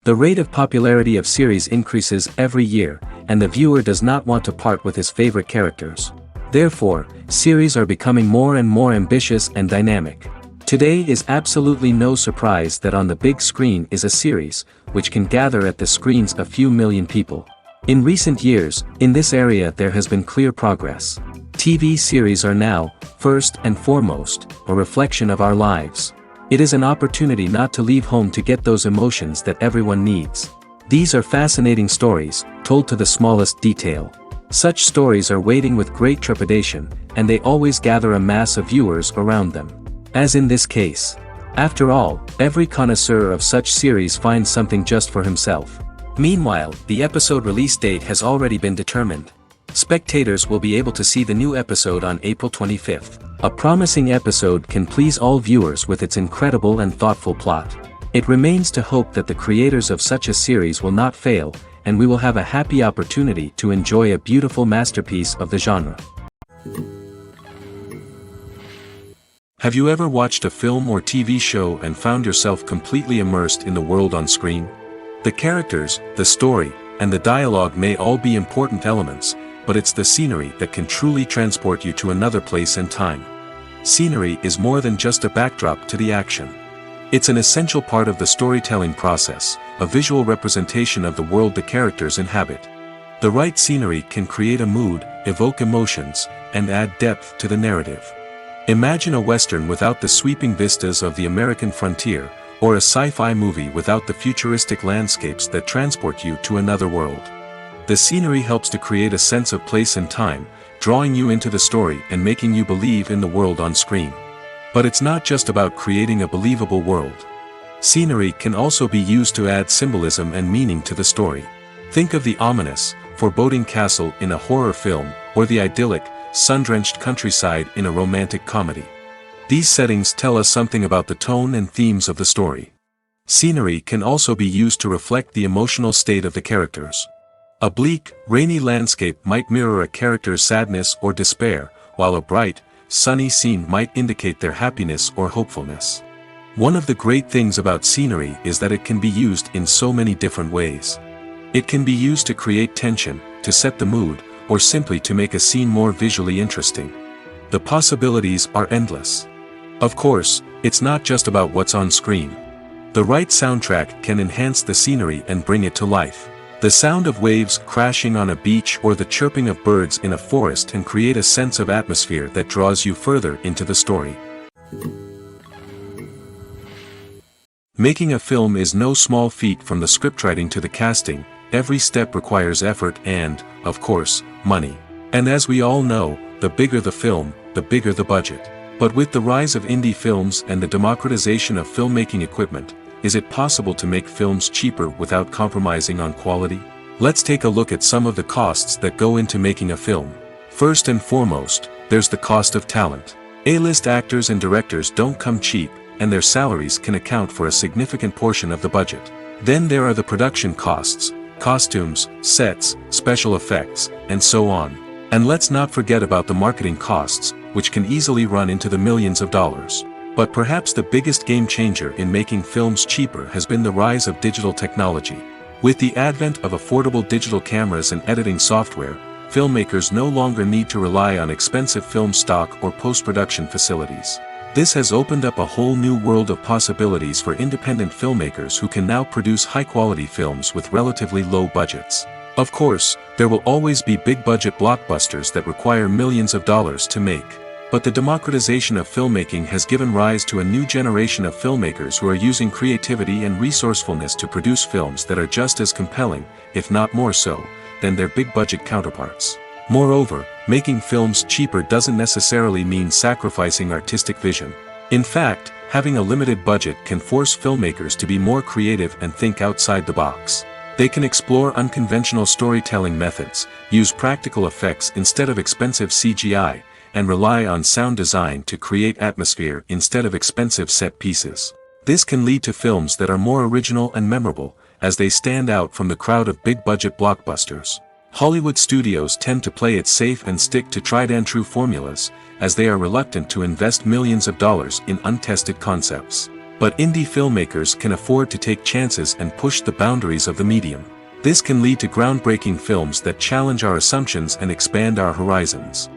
The rate of popularity of series increases every year, and the viewer does not want to part with his favorite characters. Therefore, series are becoming more and more ambitious and dynamic. Today is absolutely no surprise that on the big screen is a series, which can gather at the screens a few million people. In recent years, in this area there has been clear progress. TV series are now, first and foremost, a reflection of our lives. It is an opportunity not to leave home to get those emotions that everyone needs. These are fascinating stories, told to the smallest detail. Such stories are waiting with great trepidation, and they always gather a mass of viewers around them. As in this case. After all, every connoisseur of such series finds something just for himself. Meanwhile, the episode release date has already been determined. Spectators will be able to see the new episode on April 25th. A promising episode can please all viewers with its incredible and thoughtful plot. It remains to hope that the creators of such a series will not fail, and we will have a happy opportunity to enjoy a beautiful masterpiece of the genre. Have you ever watched a film or TV show and found yourself completely immersed in the world on screen? The characters, the story, and the dialogue may all be important elements, but it's the scenery that can truly transport you to another place and time. Scenery is more than just a backdrop to the action. It's an essential part of the storytelling process, a visual representation of the world the characters inhabit. The right scenery can create a mood, evoke emotions, and add depth to the narrative. Imagine a western without the sweeping vistas of the American frontier, or a sci-fi movie without the futuristic landscapes that transport you to another world. The scenery helps to create a sense of place and time, drawing you into the story and making you believe in the world on screen. But it's not just about creating a believable world. Scenery can also be used to add symbolism and meaning to the story. Think of the ominous, foreboding castle in a horror film, or the idyllic, sun-drenched countryside in a romantic comedy. These settings tell us something about the tone and themes of the story. Scenery can also be used to reflect the emotional state of the characters. A bleak, rainy landscape might mirror a character's sadness or despair, while a bright, sunny scene might indicate their happiness or hopefulness. One of the great things about scenery is that it can be used in so many different ways. It can be used to create tension, to set the mood, or simply to make a scene more visually interesting. The possibilities are endless. Of course, it's not just about what's on screen. The right soundtrack can enhance the scenery and bring it to life. The sound of waves crashing on a beach or the chirping of birds in a forest can create a sense of atmosphere that draws you further into the story. Making a film is no small feat. From the scriptwriting to the casting, every step requires effort and, of course, money. And as we all know, the bigger the film, the bigger the budget. But with the rise of indie films and the democratization of filmmaking equipment, is it possible to make films cheaper without compromising on quality? Let's take a look at some of the costs that go into making a film. First and foremost, there's the cost of talent. A-list actors and directors don't come cheap, and their salaries can account for a significant portion of the budget. Then there are the production costs, costumes, sets, special effects, and so on. And let's not forget about the marketing costs, which can easily run into the millions of dollars. But perhaps the biggest game changer in making films cheaper has been the rise of digital technology. With the advent of affordable digital cameras and editing software, filmmakers no longer need to rely on expensive film stock or post-production facilities. This has opened up a whole new world of possibilities for independent filmmakers who can now produce high-quality films with relatively low budgets. Of course, there will always be big-budget blockbusters that require millions of dollars to make. But the democratization of filmmaking has given rise to a new generation of filmmakers who are using creativity and resourcefulness to produce films that are just as compelling, if not more so, than their big-budget counterparts. Moreover, making films cheaper doesn't necessarily mean sacrificing artistic vision. In fact, having a limited budget can force filmmakers to be more creative and think outside the box. They can explore unconventional storytelling methods, use practical effects instead of expensive CGI, and rely on sound design to create atmosphere instead of expensive set pieces. This can lead to films that are more original and memorable, as they stand out from the crowd of big-budget blockbusters. Hollywood studios tend to play it safe and stick to tried-and-true formulas, as they are reluctant to invest millions of dollars in untested concepts. But indie filmmakers can afford to take chances and push the boundaries of the medium. This can lead to groundbreaking films that challenge our assumptions and expand our horizons.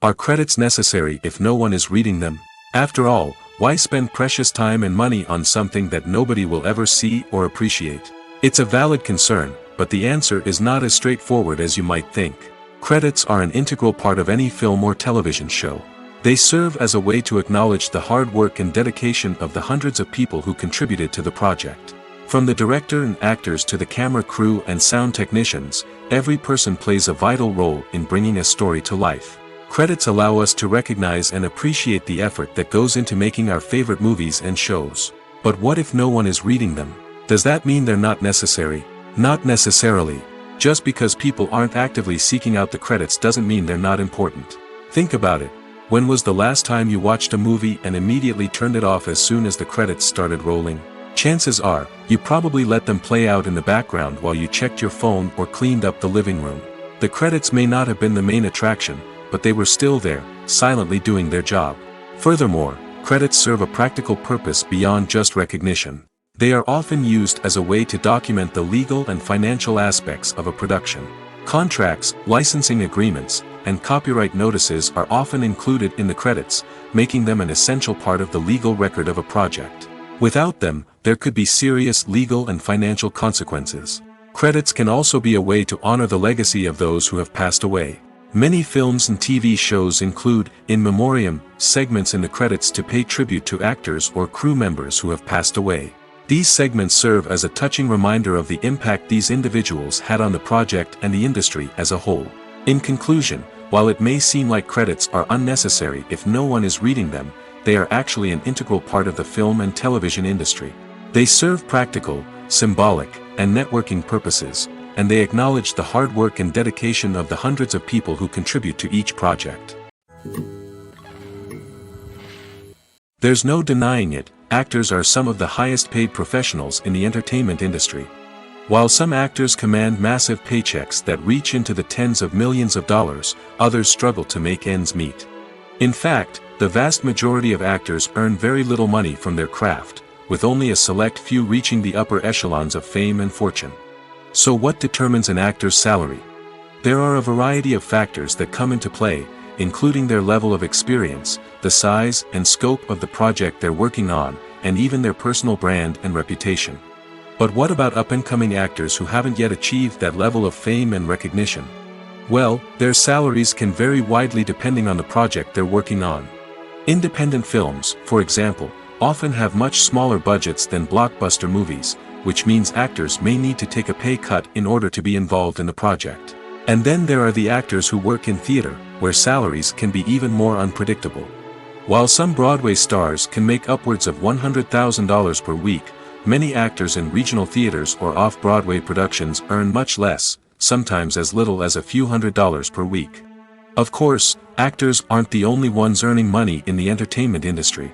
Are credits necessary if no one is reading them? After all, why spend precious time and money on something that nobody will ever see or appreciate? It's a valid concern, but the answer is not as straightforward as you might think. Credits are an integral part of any film or television show. They serve as a way to acknowledge the hard work and dedication of the hundreds of people who contributed to the project. From the director and actors to the camera crew and sound technicians, every person plays a vital role in bringing a story to life. Credits allow us to recognize and appreciate the effort that goes into making our favorite movies and shows. But what if no one is reading them? Does that mean they're not necessary? Not necessarily. Just because people aren't actively seeking out the credits doesn't mean they're not important. Think about it. When was the last time you watched a movie and immediately turned it off as soon as the credits started rolling? Chances are, you probably let them play out in the background while you checked your phone or cleaned up the living room. The credits may not have been the main attraction, but they were still there, silently doing their job. Furthermore, credits serve a practical purpose beyond just recognition. They are often used as a way to document the legal and financial aspects of a production. Contracts, licensing agreements, and copyright notices are often included in the credits, making them an essential part of the legal record of a project. Without them, there could be serious legal and financial consequences. Credits can also be a way to honor the legacy of those who have passed away. Many films and TV shows include, in memoriam, segments in the credits to pay tribute to actors or crew members who have passed away. These segments serve as a touching reminder of the impact these individuals had on the project and the industry as a whole. In conclusion, while it may seem like credits are unnecessary if no one is reading them, they are actually an integral part of the film and television industry. They serve practical, symbolic, and networking purposes, and they acknowledge the hard work and dedication of the hundreds of people who contribute to each project. There's no denying it, actors are some of the highest paid professionals in the entertainment industry. While some actors command massive paychecks that reach into the tens of millions of dollars, others struggle to make ends meet. In fact, the vast majority of actors earn very little money from their craft, with only a select few reaching the upper echelons of fame and fortune. So what determines an actor's salary? There are a variety of factors that come into play, including their level of experience, the size and scope of the project they're working on, and even their personal brand and reputation. But what about up-and-coming actors who haven't yet achieved that level of fame and recognition? Well, their salaries can vary widely depending on the project they're working on. Independent films, for example, often have much smaller budgets than blockbuster movies, which means actors may need to take a pay cut in order to be involved in the project. And then there are the actors who work in theater, where salaries can be even more unpredictable. While some Broadway stars can make upwards of $100,000 per week, many actors in regional theaters or off-Broadway productions earn much less, sometimes as little as a few $100s per week. Of course, actors aren't the only ones earning money in the entertainment industry.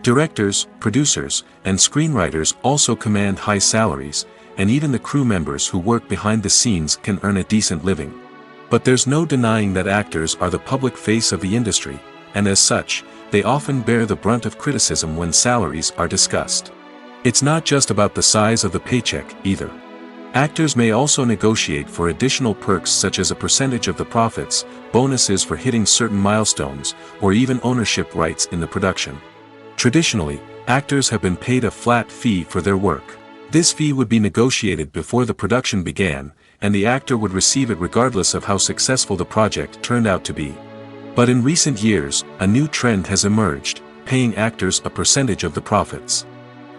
Directors, producers, and screenwriters also command high salaries, and even the crew members who work behind the scenes can earn a decent living. But there's no denying that actors are the public face of the industry, and as such, they often bear the brunt of criticism when salaries are discussed. It's not just about the size of the paycheck, either. Actors may also negotiate for additional perks such as a percentage of the profits, bonuses for hitting certain milestones, or even ownership rights in the production. Traditionally, actors have been paid a flat fee for their work. This fee would be negotiated before the production began, and the actor would receive it regardless of how successful the project turned out to be. But in recent years, a new trend has emerged, paying actors a percentage of the profits.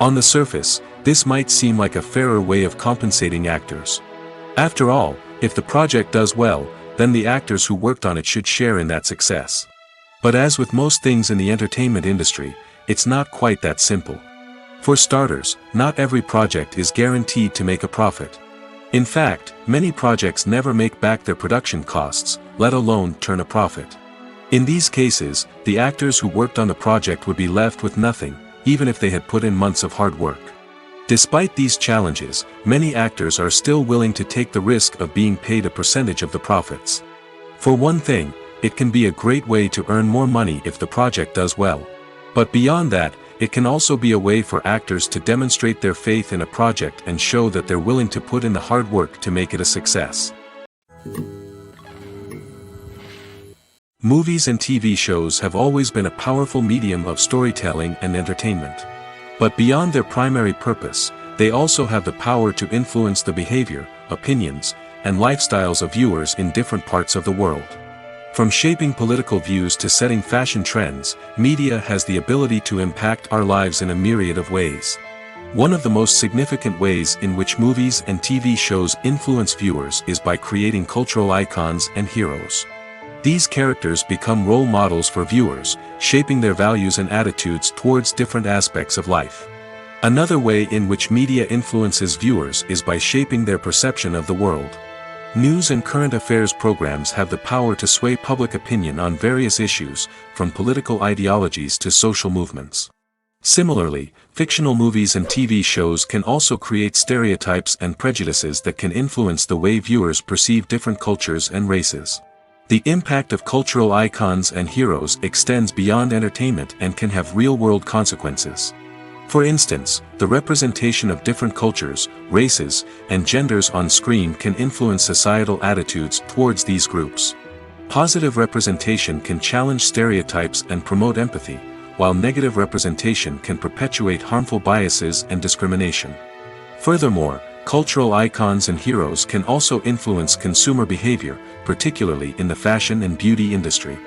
On the surface, this might seem like a fairer way of compensating actors. After all, if the project does well, then the actors who worked on it should share in that success. But as with most things in the entertainment industry, it's not quite that simple. For starters, not every project is guaranteed to make a profit. In fact, many projects never make back their production costs, let alone turn a profit. In these cases, the actors who worked on the project would be left with nothing, even if they had put in months of hard work. Despite these challenges, many actors are still willing to take the risk of being paid a percentage of the profits. For one thing, it can be a great way to earn more money if the project does well. But beyond that, it can also be a way for actors to demonstrate their faith in a project and show that they're willing to put in the hard work to make it a success. Movies and TV shows have always been a powerful medium of storytelling and entertainment. But beyond their primary purpose, they also have the power to influence the behavior, opinions, and lifestyles of viewers in different parts of the world. From shaping political views to setting fashion trends, media has the ability to impact our lives in a myriad of ways. One of the most significant ways in which movies and TV shows influence viewers is by creating cultural icons and heroes. These characters become role models for viewers, shaping their values and attitudes towards different aspects of life. Another way in which media influences viewers is by shaping their perception of the world. News and current affairs programs have the power to sway public opinion on various issues, from political ideologies to social movements. Similarly, fictional movies and TV shows can also create stereotypes and prejudices that can influence the way viewers perceive different cultures and races. The impact of cultural icons and heroes extends beyond entertainment and can have real-world consequences. For instance, the representation of different cultures, races, and genders on screen can influence societal attitudes towards these groups. Positive representation can challenge stereotypes and promote empathy, while negative representation can perpetuate harmful biases and discrimination. Furthermore, cultural icons and heroes can also influence consumer behavior, particularly in the fashion and beauty industry.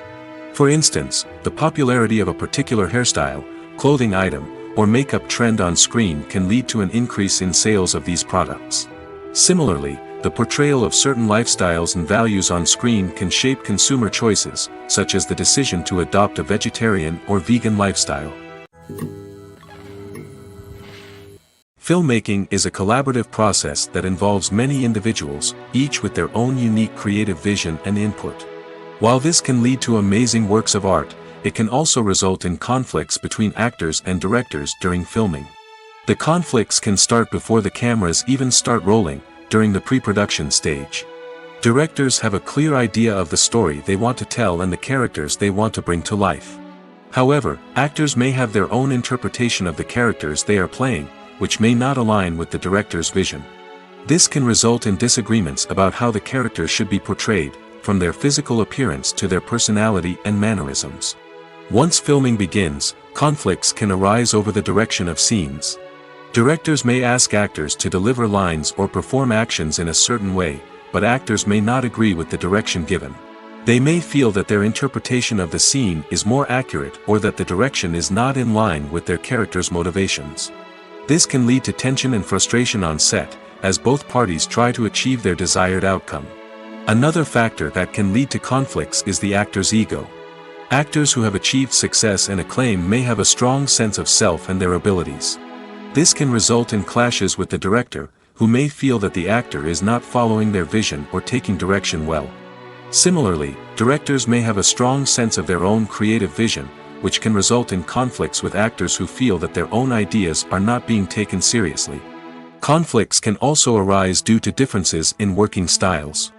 For instance, the popularity of a particular hairstyle, clothing item, or makeup trend on screen can lead to an increase in sales of these products. Similarly, the portrayal of certain lifestyles and values on screen can shape consumer choices, such as the decision to adopt a vegetarian or vegan lifestyle. Filmmaking is a collaborative process that involves many individuals, each with their own unique creative vision and input. While this can lead to amazing works of art, it can also result in conflicts between actors and directors during filming. The conflicts can start before the cameras even start rolling, during the pre-production stage. Directors have a clear idea of the story they want to tell and the characters they want to bring to life. However, actors may have their own interpretation of the characters they are playing, which may not align with the director's vision. This can result in disagreements about how the characters should be portrayed, from their physical appearance to their personality and mannerisms. Once filming begins, conflicts can arise over the direction of scenes. Directors may ask actors to deliver lines or perform actions in a certain way, but actors may not agree with the direction given. They may feel that their interpretation of the scene is more accurate or that the direction is not in line with their character's motivations. This can lead to tension and frustration on set, as both parties try to achieve their desired outcome. Another factor that can lead to conflicts is the actor's ego. Actors who have achieved success and acclaim may have a strong sense of self and their abilities. This can result in clashes with the director, who may feel that the actor is not following their vision or taking direction well. Similarly, directors may have a strong sense of their own creative vision, which can result in conflicts with actors who feel that their own ideas are not being taken seriously. Conflicts can also arise due to differences in working styles.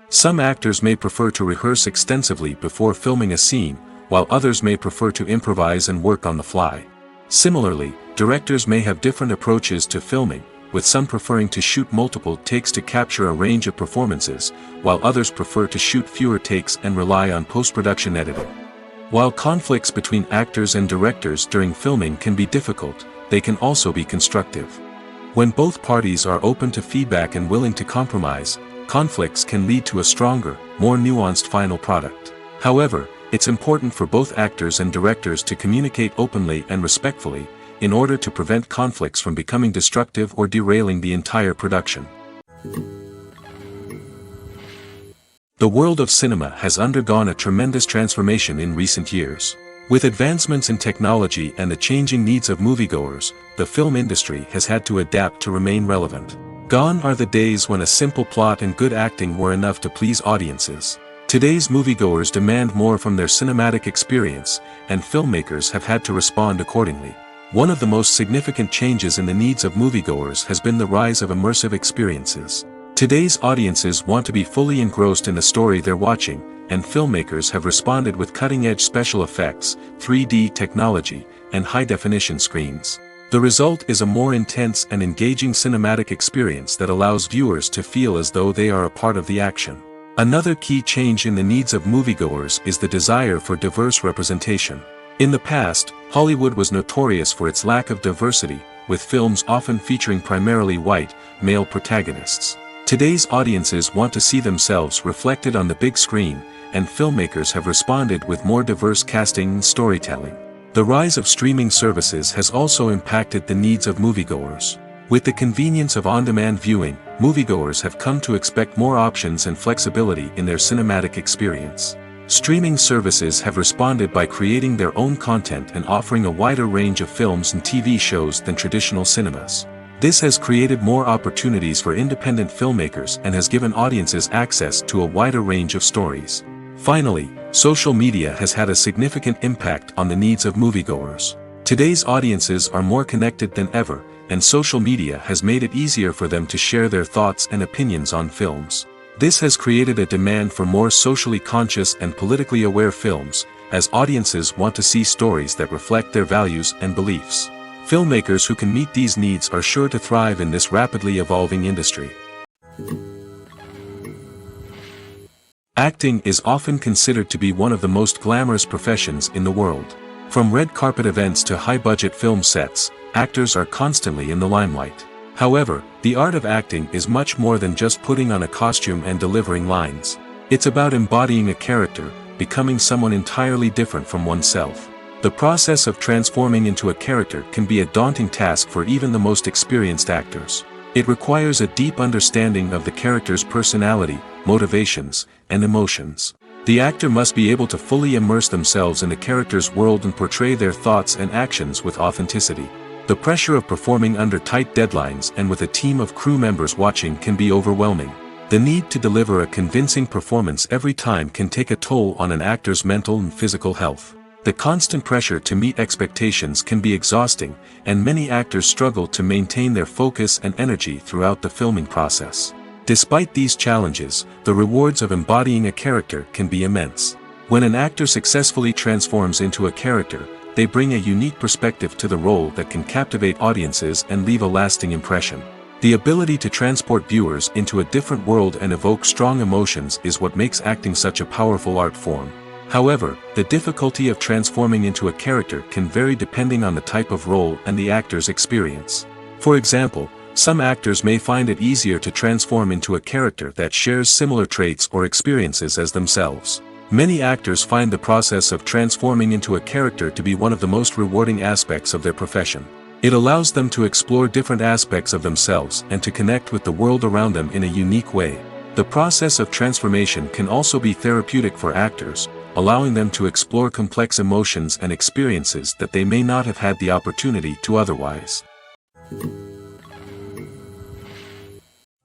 Some actors may prefer to rehearse extensively before filming a scene, while others may prefer to improvise and work on the fly. Similarly, directors may have different approaches to filming, with some preferring to shoot multiple takes to capture a range of performances, while others prefer to shoot fewer takes and rely on post-production editing. While conflicts between actors and directors during filming can be difficult, they can also be constructive. When both parties are open to feedback and willing to compromise, conflicts can lead to a stronger, more nuanced final product. However, it's important for both actors and directors to communicate openly and respectfully, in order to prevent conflicts from becoming destructive or derailing the entire production. The world of cinema has undergone a tremendous transformation in recent years. With advancements in technology and the changing needs of moviegoers, the film industry has had to adapt to remain relevant. Gone are the days when a simple plot and good acting were enough to please audiences. Today's moviegoers demand more from their cinematic experience, and filmmakers have had to respond accordingly. One of the most significant changes in the needs of moviegoers has been the rise of immersive experiences. Today's audiences want to be fully engrossed in the story they're watching, and filmmakers have responded with cutting-edge special effects, 3D technology, and high-definition screens. The result is a more intense and engaging cinematic experience that allows viewers to feel as though they are a part of the action. Another key change in the needs of moviegoers is the desire for diverse representation. In the past, Hollywood was notorious for its lack of diversity, with films often featuring primarily white, male protagonists. Today's audiences want to see themselves reflected on the big screen, and filmmakers have responded with more diverse casting and storytelling. The rise of streaming services has also impacted the needs of moviegoers. With the convenience of on-demand viewing, moviegoers have come to expect more options and flexibility in their cinematic experience. Streaming services have responded by creating their own content and offering a wider range of films and TV shows than traditional cinemas. This has created more opportunities for independent filmmakers and has given audiences access to a wider range of stories. Finally, social media has had a significant impact on the needs of moviegoers. Today's audiences are more connected than ever, and social media has made it easier for them to share their thoughts and opinions on films. This has created a demand for more socially conscious and politically aware films, as audiences want to see stories that reflect their values and beliefs. Filmmakers who can meet these needs are sure to thrive in this rapidly evolving industry. Acting is often considered to be one of the most glamorous professions in the world. From red carpet events to high-budget film sets, actors are constantly in the limelight. However, the art of acting is much more than just putting on a costume and delivering lines. It's about embodying a character, becoming someone entirely different from oneself. The process of transforming into a character can be a daunting task for even the most experienced actors. It requires a deep understanding of the character's personality, motivations, and emotions. The actor must be able to fully immerse themselves in the character's world and portray their thoughts and actions with authenticity. The pressure of performing under tight deadlines and with a team of crew members watching can be overwhelming. The need to deliver a convincing performance every time can take a toll on an actor's mental and physical health. The constant pressure to meet expectations can be exhausting, and many actors struggle to maintain their focus and energy throughout the filming process. Despite these challenges, the rewards of embodying a character can be immense. When an actor successfully transforms into a character, they bring a unique perspective to the role that can captivate audiences and leave a lasting impression. The ability to transport viewers into a different world and evoke strong emotions is what makes acting such a powerful art form. However, the difficulty of transforming into a character can vary depending on the type of role and the actor's experience. For example, some actors may find it easier to transform into a character that shares similar traits or experiences as themselves. Many actors find the process of transforming into a character to be one of the most rewarding aspects of their profession. It allows them to explore different aspects of themselves and to connect with the world around them in a unique way. The process of transformation can also be therapeutic for actors, allowing them to explore complex emotions and experiences that they may not have had the opportunity to otherwise.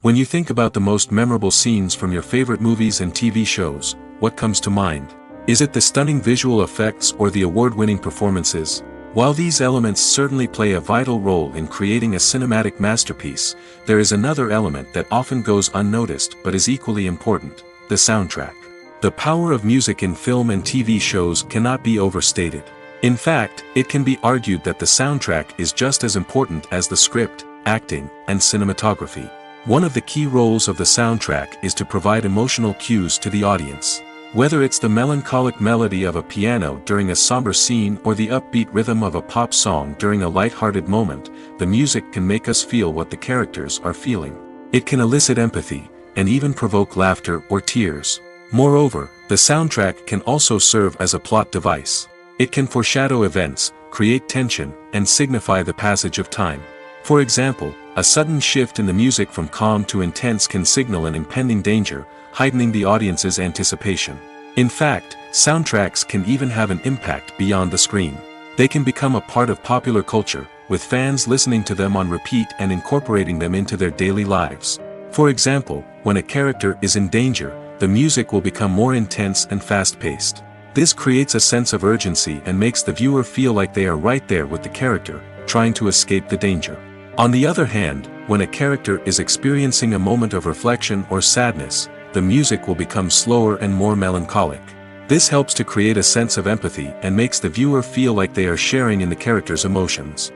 When you think about the most memorable scenes from your favorite movies and TV shows, what comes to mind? Is it the stunning visual effects or the award-winning performances? While these elements certainly play a vital role in creating a cinematic masterpiece, there is another element that often goes unnoticed but is equally important: the soundtrack. The power of music in film and TV shows cannot be overstated. In fact, it can be argued that the soundtrack is just as important as the script, acting, and cinematography. One of the key roles of the soundtrack is to provide emotional cues to the audience. Whether it's the melancholic melody of a piano during a somber scene or the upbeat rhythm of a pop song during a light-hearted moment, the music can make us feel what the characters are feeling. It can elicit empathy, and even provoke laughter or tears. Moreover, the soundtrack can also serve as a plot device. It can foreshadow events, create tension, and signify the passage of time. For example, a sudden shift in the music from calm to intense can signal an impending danger, heightening the audience's anticipation. In fact, soundtracks can even have an impact beyond the screen. They can become a part of popular culture, with fans listening to them on repeat and incorporating them into their daily lives. For example, when a character is in danger, the music will become more intense and fast-paced. This creates a sense of urgency and makes the viewer feel like they are right there with the character, trying to escape the danger. On the other hand, when a character is experiencing a moment of reflection or sadness, the music will become slower and more melancholic. This helps to create a sense of empathy and makes the viewer feel like they are sharing in the character's emotions.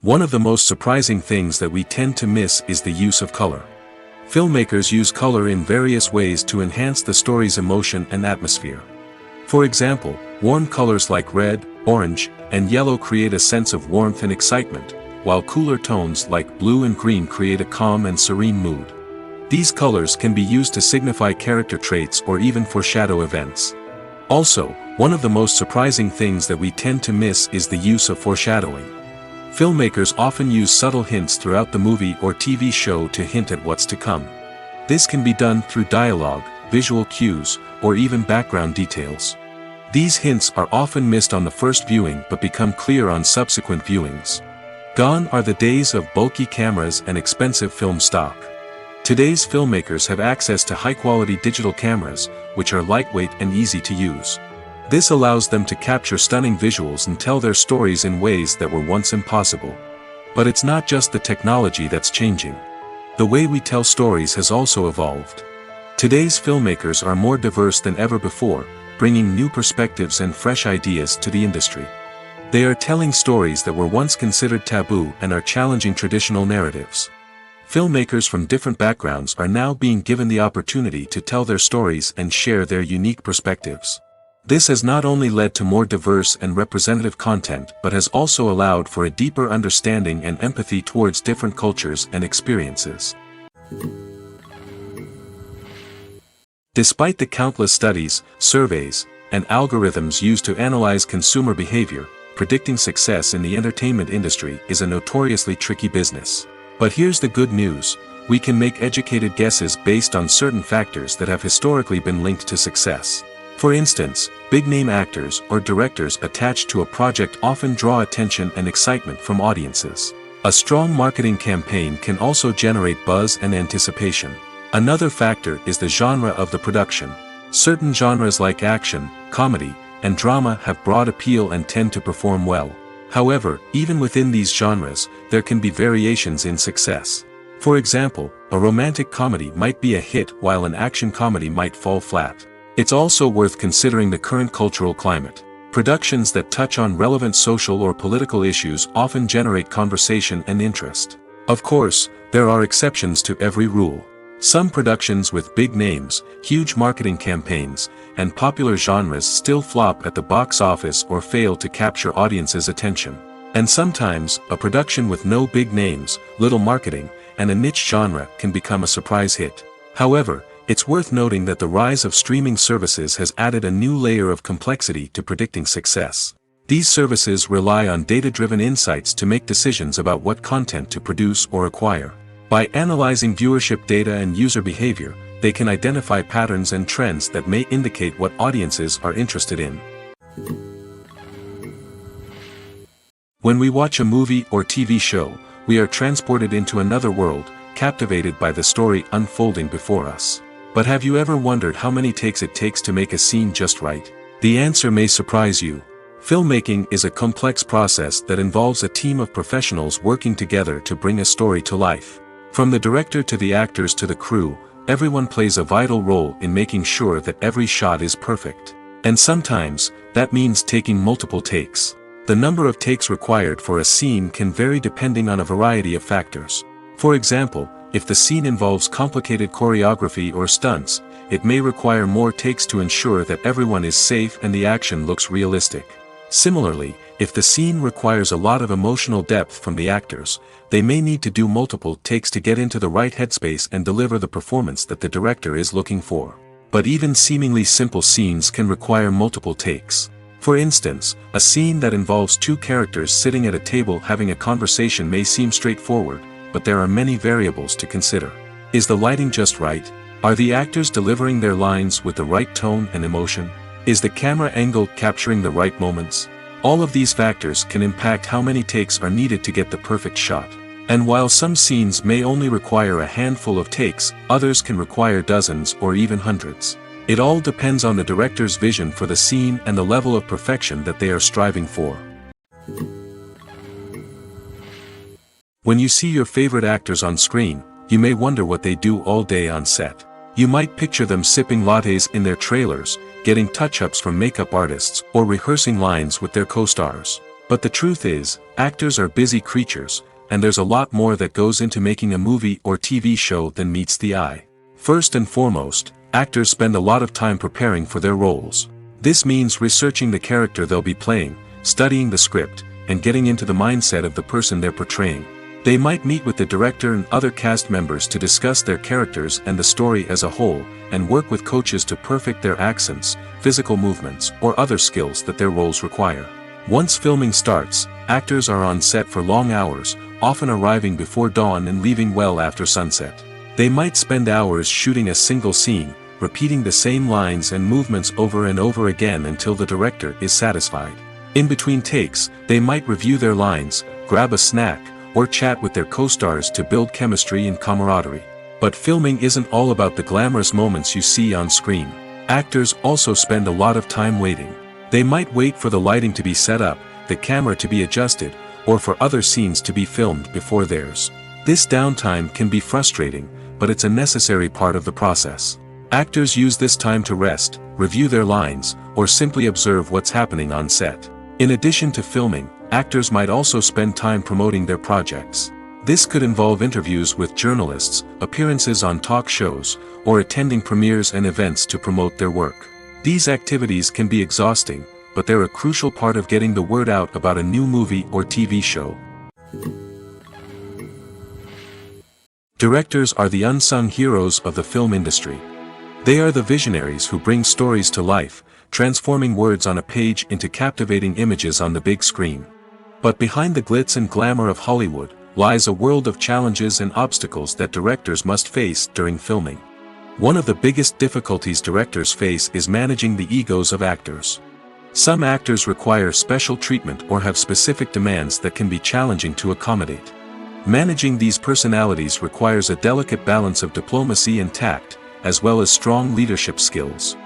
One of the most surprising things that we tend to miss is the use of color. Filmmakers use color in various ways to enhance the story's emotion and atmosphere. For example, warm colors like red, orange, and yellow create a sense of warmth and excitement, while cooler tones like blue and green create a calm and serene mood. These colors can be used to signify character traits or even foreshadow events. Also, one of the most surprising things that we tend to miss is the use of foreshadowing. Filmmakers often use subtle hints throughout the movie or TV show to hint at what's to come. This can be done through dialogue, visual cues, or even background details. These hints are often missed on the first viewing but become clear on subsequent viewings. Gone are the days of bulky cameras and expensive film stock. Today's filmmakers have access to high-quality digital cameras, which are lightweight and easy to use. This allows them to capture stunning visuals and tell their stories in ways that were once impossible. But it's not just the technology that's changing. The way we tell stories has also evolved. Today's filmmakers are more diverse than ever before, bringing new perspectives and fresh ideas to the industry. They are telling stories that were once considered taboo and are challenging traditional narratives. Filmmakers from different backgrounds are now being given the opportunity to tell their stories and share their unique perspectives. This has not only led to more diverse and representative content but has also allowed for a deeper understanding and empathy towards different cultures and experiences. Despite the countless studies, surveys, and algorithms used to analyze consumer behavior, predicting success in the entertainment industry is a notoriously tricky business. But here's the good news: we can make educated guesses based on certain factors that have historically been linked to success. For instance, big-name actors or directors attached to a project often draw attention and excitement from audiences. A strong marketing campaign can also generate buzz and anticipation. Another factor is the genre of the production. Certain genres like action, comedy, and drama have broad appeal and tend to perform well. However, even within these genres, there can be variations in success. For example, a romantic comedy might be a hit while an action comedy might fall flat. It's also worth considering the current cultural climate. Productions that touch on relevant social or political issues often generate conversation and interest. Of course, there are exceptions to every rule. Some productions with big names, huge marketing campaigns, and popular genres still flop at the box office or fail to capture audiences' attention. And sometimes, a production with no big names, little marketing, and a niche genre can become a surprise hit. However, it's worth noting that the rise of streaming services has added a new layer of complexity to predicting success. These services rely on data-driven insights to make decisions about what content to produce or acquire. By analyzing viewership data and user behavior, they can identify patterns and trends that may indicate what audiences are interested in. When we watch a movie or TV show, we are transported into another world, captivated by the story unfolding before us. But have you ever wondered how many takes it takes to make a scene just right? The answer may surprise you. Filmmaking is a complex process that involves a team of professionals working together to bring a story to life. From the director to the actors to the crew, everyone plays a vital role in making sure that every shot is perfect. And sometimes, that means taking multiple takes. The number of takes required for a scene can vary depending on a variety of factors. For example, if the scene involves complicated choreography or stunts, it may require more takes to ensure that everyone is safe and the action looks realistic. Similarly, if the scene requires a lot of emotional depth from the actors, they may need to do multiple takes to get into the right headspace and deliver the performance that the director is looking for. But even seemingly simple scenes can require multiple takes. For instance, a scene that involves two characters sitting at a table having a conversation may seem straightforward, but there are many variables to consider. Is the lighting just right? Are the actors delivering their lines with the right tone and emotion? Is the camera angle capturing the right moments? All of these factors can impact how many takes are needed to get the perfect shot. And while some scenes may only require a handful of takes, others can require dozens or even hundreds. It all depends on the director's vision for the scene and the level of perfection that they are striving for. When you see your favorite actors on screen, you may wonder what they do all day on set. You might picture them sipping lattes in their trailers, getting touch-ups from makeup artists, or rehearsing lines with their co-stars. But the truth is, actors are busy creatures, and there's a lot more that goes into making a movie or TV show than meets the eye. First and foremost, actors spend a lot of time preparing for their roles. This means researching the character they'll be playing, studying the script, and getting into the mindset of the person they're portraying. They might meet with the director and other cast members to discuss their characters and the story as a whole, and work with coaches to perfect their accents, physical movements, or other skills that their roles require. Once filming starts, actors are on set for long hours, often arriving before dawn and leaving well after sunset. They might spend hours shooting a single scene, repeating the same lines and movements over and over again until the director is satisfied. In between takes, they might review their lines, grab a snack, or chat with their co-stars to build chemistry and camaraderie. But filming isn't all about the glamorous moments you see on screen. Actors also spend a lot of time waiting. They might wait for the lighting to be set up, the camera to be adjusted, or for other scenes to be filmed before theirs. This downtime can be frustrating, but it's a necessary part of the process. Actors use this time to rest, review their lines, or simply observe what's happening on set. In addition to filming, actors might also spend time promoting their projects. This could involve interviews with journalists, appearances on talk shows, or attending premieres and events to promote their work. These activities can be exhausting, but they're a crucial part of getting the word out about a new movie or TV show. Directors are the unsung heroes of the film industry. They are the visionaries who bring stories to life, transforming words on a page into captivating images on the big screen. But behind the glitz and glamour of Hollywood, lies a world of challenges and obstacles that directors must face during filming. One of the biggest difficulties directors face is managing the egos of actors. Some actors require special treatment or have specific demands that can be challenging to accommodate. Managing these personalities requires a delicate balance of diplomacy and tact, as well as strong leadership skills.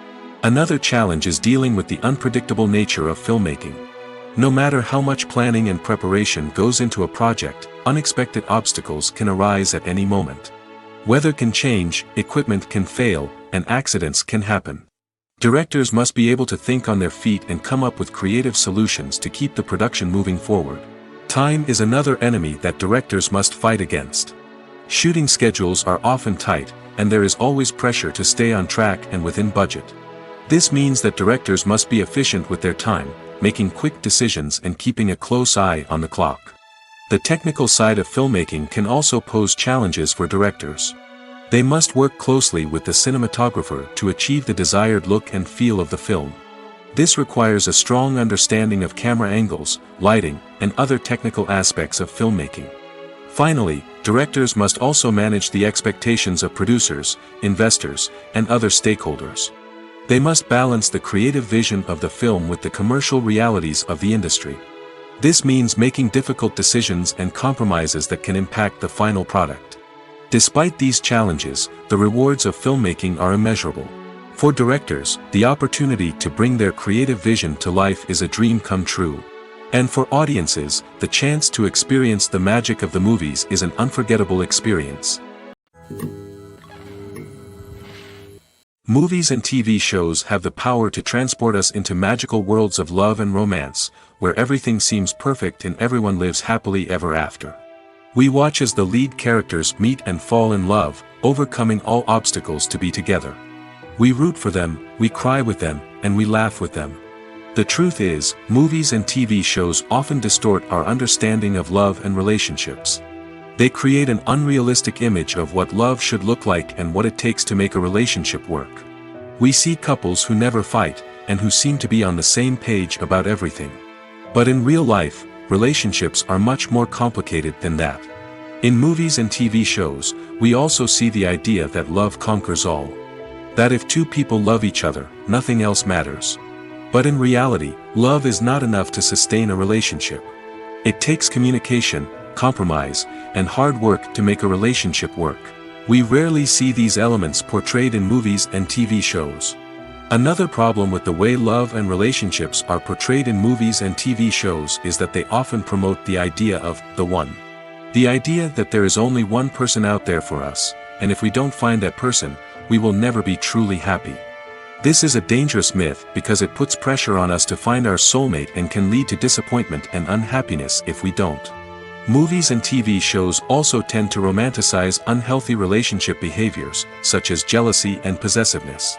Another challenge is dealing with the unpredictable nature of filmmaking. No matter how much planning and preparation goes into a project, unexpected obstacles can arise at any moment. Weather can change, equipment can fail, and accidents can happen. Directors must be able to think on their feet and come up with creative solutions to keep the production moving forward. Time is another enemy that directors must fight against. Shooting schedules are often tight, and there is always pressure to stay on track and within budget. This means that directors must be efficient with their time, making quick decisions and keeping a close eye on the clock. The technical side of filmmaking can also pose challenges for directors. They must work closely with the cinematographer to achieve the desired look and feel of the film. This requires a strong understanding of camera angles, lighting, and other technical aspects of filmmaking. Finally, directors must also manage the expectations of producers, investors, and other stakeholders. They must balance the creative vision of the film with the commercial realities of the industry. This means making difficult decisions and compromises that can impact the final product. Despite these challenges, the rewards of filmmaking are immeasurable. For directors, the opportunity to bring their creative vision to life is a dream come true. And for audiences, the chance to experience the magic of the movies is an unforgettable experience. Movies and TV shows have the power to transport us into magical worlds of love and romance, where everything seems perfect and everyone lives happily ever after. We watch as the lead characters meet and fall in love, overcoming all obstacles to be together. We root for them, we cry with them, and we laugh with them. The truth is, movies and TV shows often distort our understanding of love and relationships. They create an unrealistic image of what love should look like and what it takes to make a relationship work. We see couples who never fight, and who seem to be on the same page about everything. But in real life, relationships are much more complicated than that. In movies and TV shows, we also see the idea that love conquers all. That if two people love each other, nothing else matters. But in reality, love is not enough to sustain a relationship. It takes communication, compromise, and hard work to make a relationship work. We rarely see these elements portrayed in movies and TV shows. Another problem with the way love and relationships are portrayed in movies and TV shows is that they often promote the idea of the one. The idea that there is only one person out there for us, and if we don't find that person, we will never be truly happy. This is a dangerous myth because it puts pressure on us to find our soulmate and can lead to disappointment and unhappiness if we don't. Movies and TV shows also tend to romanticize unhealthy relationship behaviors, such as jealousy and possessiveness.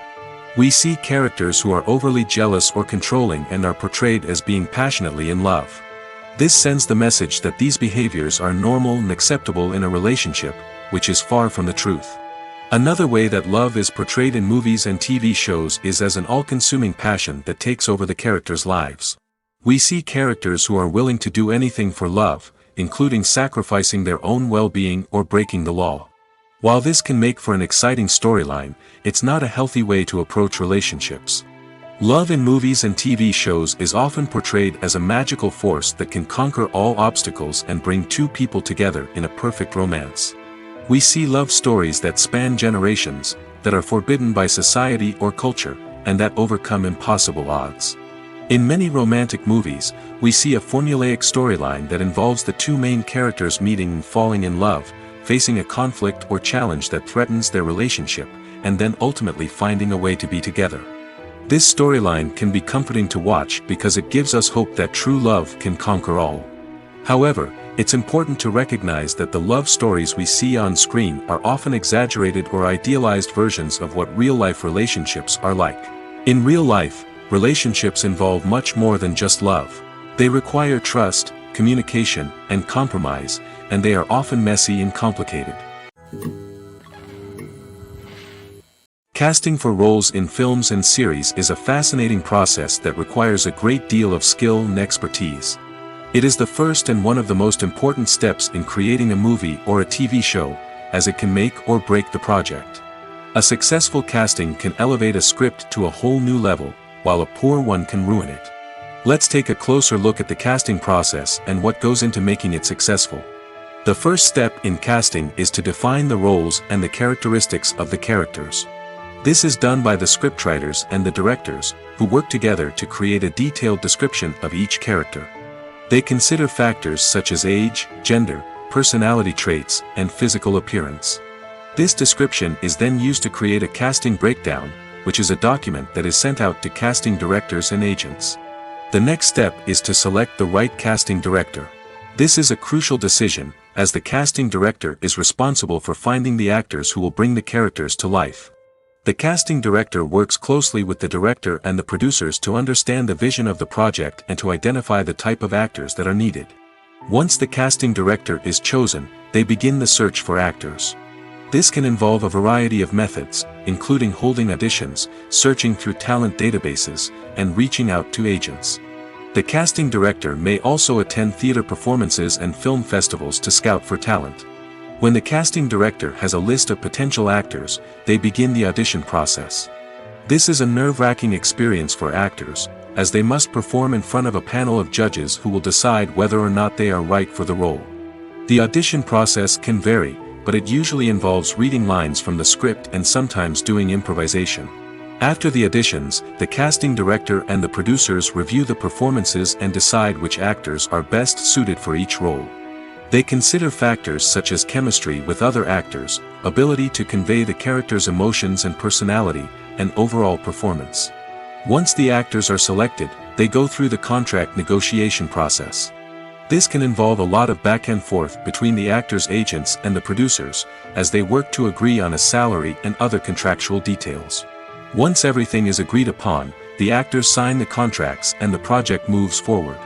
We see characters who are overly jealous or controlling and are portrayed as being passionately in love. This sends the message that these behaviors are normal and acceptable in a relationship, which is far from the truth. Another way that love is portrayed in movies and TV shows is as an all-consuming passion that takes over the characters' lives. We see characters who are willing to do anything for love, including sacrificing their own well-being or breaking the law. While this can make for an exciting storyline, it's not a healthy way to approach relationships. Love in movies and TV shows is often portrayed as a magical force that can conquer all obstacles and bring two people together in a perfect romance. We see love stories that span generations, that are forbidden by society or culture, and that overcome impossible odds. In many romantic movies, we see a formulaic storyline that involves the two main characters meeting and falling in love, facing a conflict or challenge that threatens their relationship, and then ultimately finding a way to be together. This storyline can be comforting to watch because it gives us hope that true love can conquer all. However, it's important to recognize that the love stories we see on screen are often exaggerated or idealized versions of what real-life relationships are like. In real life, relationships involve much more than just love. They require trust, communication, and compromise, and they are often messy and complicated. Casting for roles in films and series is a fascinating process that requires a great deal of skill and expertise. It is the first and one of the most important steps in creating a movie or a TV show, as it can make or break the project. A successful casting can elevate a script to a whole new level, while a poor one can ruin it. Let's take a closer look at the casting process and what goes into making it successful. The first step in casting is to define the roles and the characteristics of the characters. This is done by the scriptwriters and the directors, who work together to create a detailed description of each character. They consider factors such as age, gender, personality traits, and physical appearance. This description is then used to create a casting breakdown, which is a document that is sent out to casting directors and agents. The next step is to select the right casting director. This is a crucial decision, as the casting director is responsible for finding the actors who will bring the characters to life. The casting director works closely with the director and the producers to understand the vision of the project and to identify the type of actors that are needed. Once the casting director is chosen, they begin the search for actors. This can involve a variety of methods, including holding auditions, searching through talent databases, and reaching out to agents. The casting director may also attend theater performances and film festivals to scout for talent. When the casting director has a list of potential actors, they begin the audition process. This is a nerve-wracking experience for actors, as they must perform in front of a panel of judges who will decide whether or not they are right for the role. The audition process can vary, but it usually involves reading lines from the script and sometimes doing improvisation. After the auditions, the casting director and the producers review the performances and decide which actors are best suited for each role. They consider factors such as chemistry with other actors, ability to convey the character's emotions and personality, and overall performance. Once the actors are selected, they go through the contract negotiation process. This can involve a lot of back and forth between the actors' agents and the producers, as they work to agree on a salary and other contractual details. Once everything is agreed upon, the actors sign the contracts and the project moves forward.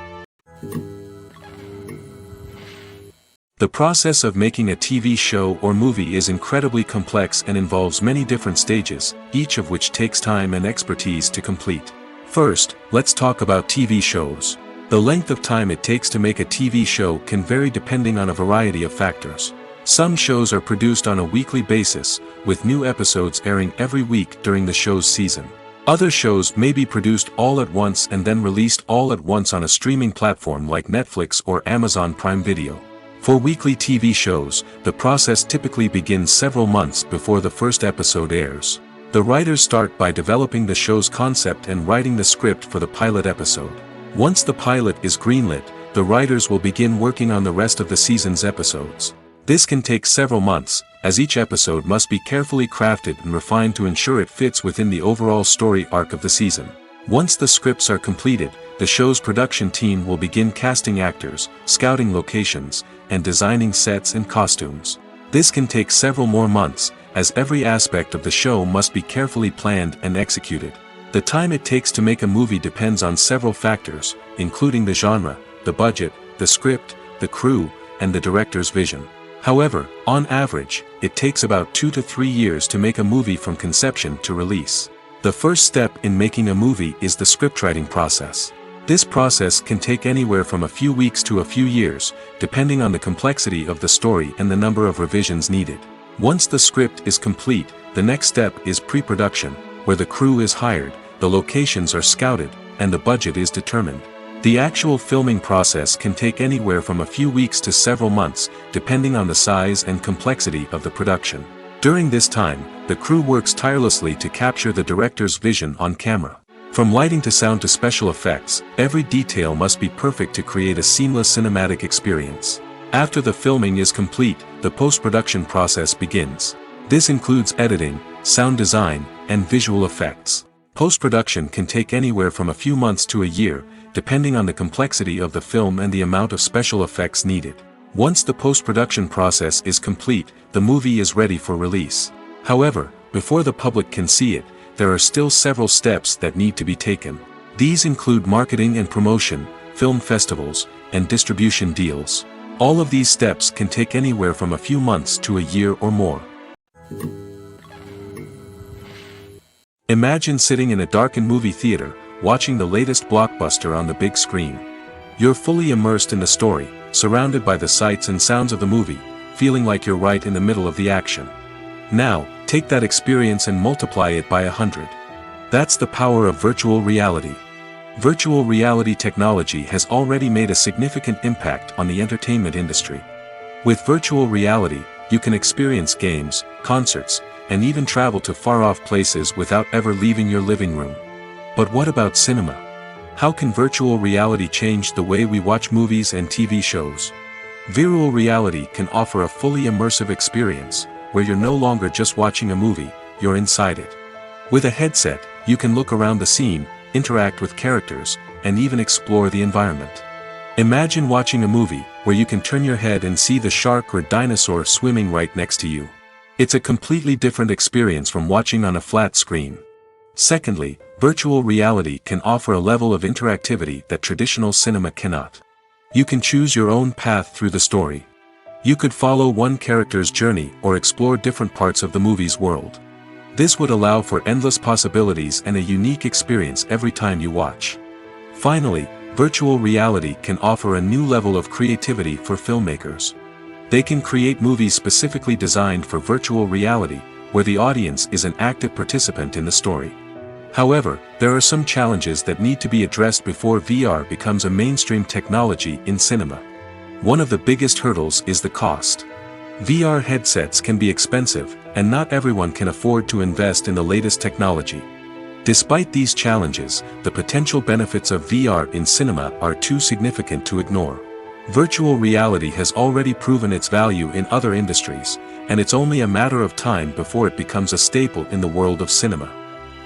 The process of making a TV show or movie is incredibly complex and involves many different stages, each of which takes time and expertise to complete. First, let's talk about TV shows. The length of time it takes to make a TV show can vary depending on a variety of factors. Some shows are produced on a weekly basis, with new episodes airing every week during the show's season. Other shows may be produced all at once and then released all at once on a streaming platform like Netflix or Amazon Prime Video. For weekly TV shows, the process typically begins several months before the first episode airs. The writers start by developing the show's concept and writing the script for the pilot episode. Once the pilot is greenlit, the writers will begin working on the rest of the season's episodes. This can take several months, as each episode must be carefully crafted and refined to ensure it fits within the overall story arc of the season. Once the scripts are completed, the show's production team will begin casting actors, scouting locations, and designing sets and costumes. This can take several more months, as every aspect of the show must be carefully planned and executed. The time it takes to make a movie depends on several factors, including the genre, the budget, the script, the crew, and the director's vision. However, on average, it takes about 2 to 3 years to make a movie from conception to release. The first step in making a movie is the scriptwriting process. This process can take anywhere from a few weeks to a few years, depending on the complexity of the story and the number of revisions needed. Once the script is complete, the next step is pre-production, where the crew is hired, the locations are scouted, and the budget is determined. The actual filming process can take anywhere from a few weeks to several months, depending on the size and complexity of the production. During this time, the crew works tirelessly to capture the director's vision on camera. From lighting to sound to special effects, every detail must be perfect to create a seamless cinematic experience. After the filming is complete, the post-production process begins. This includes editing, sound design, and visual effects. Post-production can take anywhere from a few months to a year, depending on the complexity of the film and the amount of special effects needed. Once the post-production process is complete, the movie is ready for release. However, before the public can see it, there are still several steps that need to be taken. These include marketing and promotion, film festivals, and distribution deals. All of these steps can take anywhere from a few months to a year or more. Imagine sitting in a darkened movie theater, watching the latest blockbuster on the big screen. You're fully immersed in the story, surrounded by the sights and sounds of the movie, feeling like you're right in the middle of the action. Now, take that experience and multiply it by 100. That's the power of virtual reality. Virtual reality technology has already made a significant impact on the entertainment industry. With virtual reality, you can experience games, concerts, and even travel to far-off places without ever leaving your living room. But what about cinema? How can virtual reality change the way we watch movies and TV shows? Virtual reality can offer a fully immersive experience, where you're no longer just watching a movie, you're inside it. With a headset, you can look around the scene, interact with characters, and even explore the environment. Imagine watching a movie, where you can turn your head and see the shark or dinosaur swimming right next to you. It's a completely different experience from watching on a flat screen. Secondly, virtual reality can offer a level of interactivity that traditional cinema cannot. You can choose your own path through the story. You could follow one character's journey or explore different parts of the movie's world. This would allow for endless possibilities and a unique experience every time you watch. Finally, virtual reality can offer a new level of creativity for filmmakers. They can create movies specifically designed for virtual reality, where the audience is an active participant in the story. However, there are some challenges that need to be addressed before VR becomes a mainstream technology in cinema. One of the biggest hurdles is the cost. VR headsets can be expensive, and not everyone can afford to invest in the latest technology. Despite these challenges, the potential benefits of VR in cinema are too significant to ignore. Virtual reality has already proven its value in other industries, and it's only a matter of time before it becomes a staple in the world of cinema.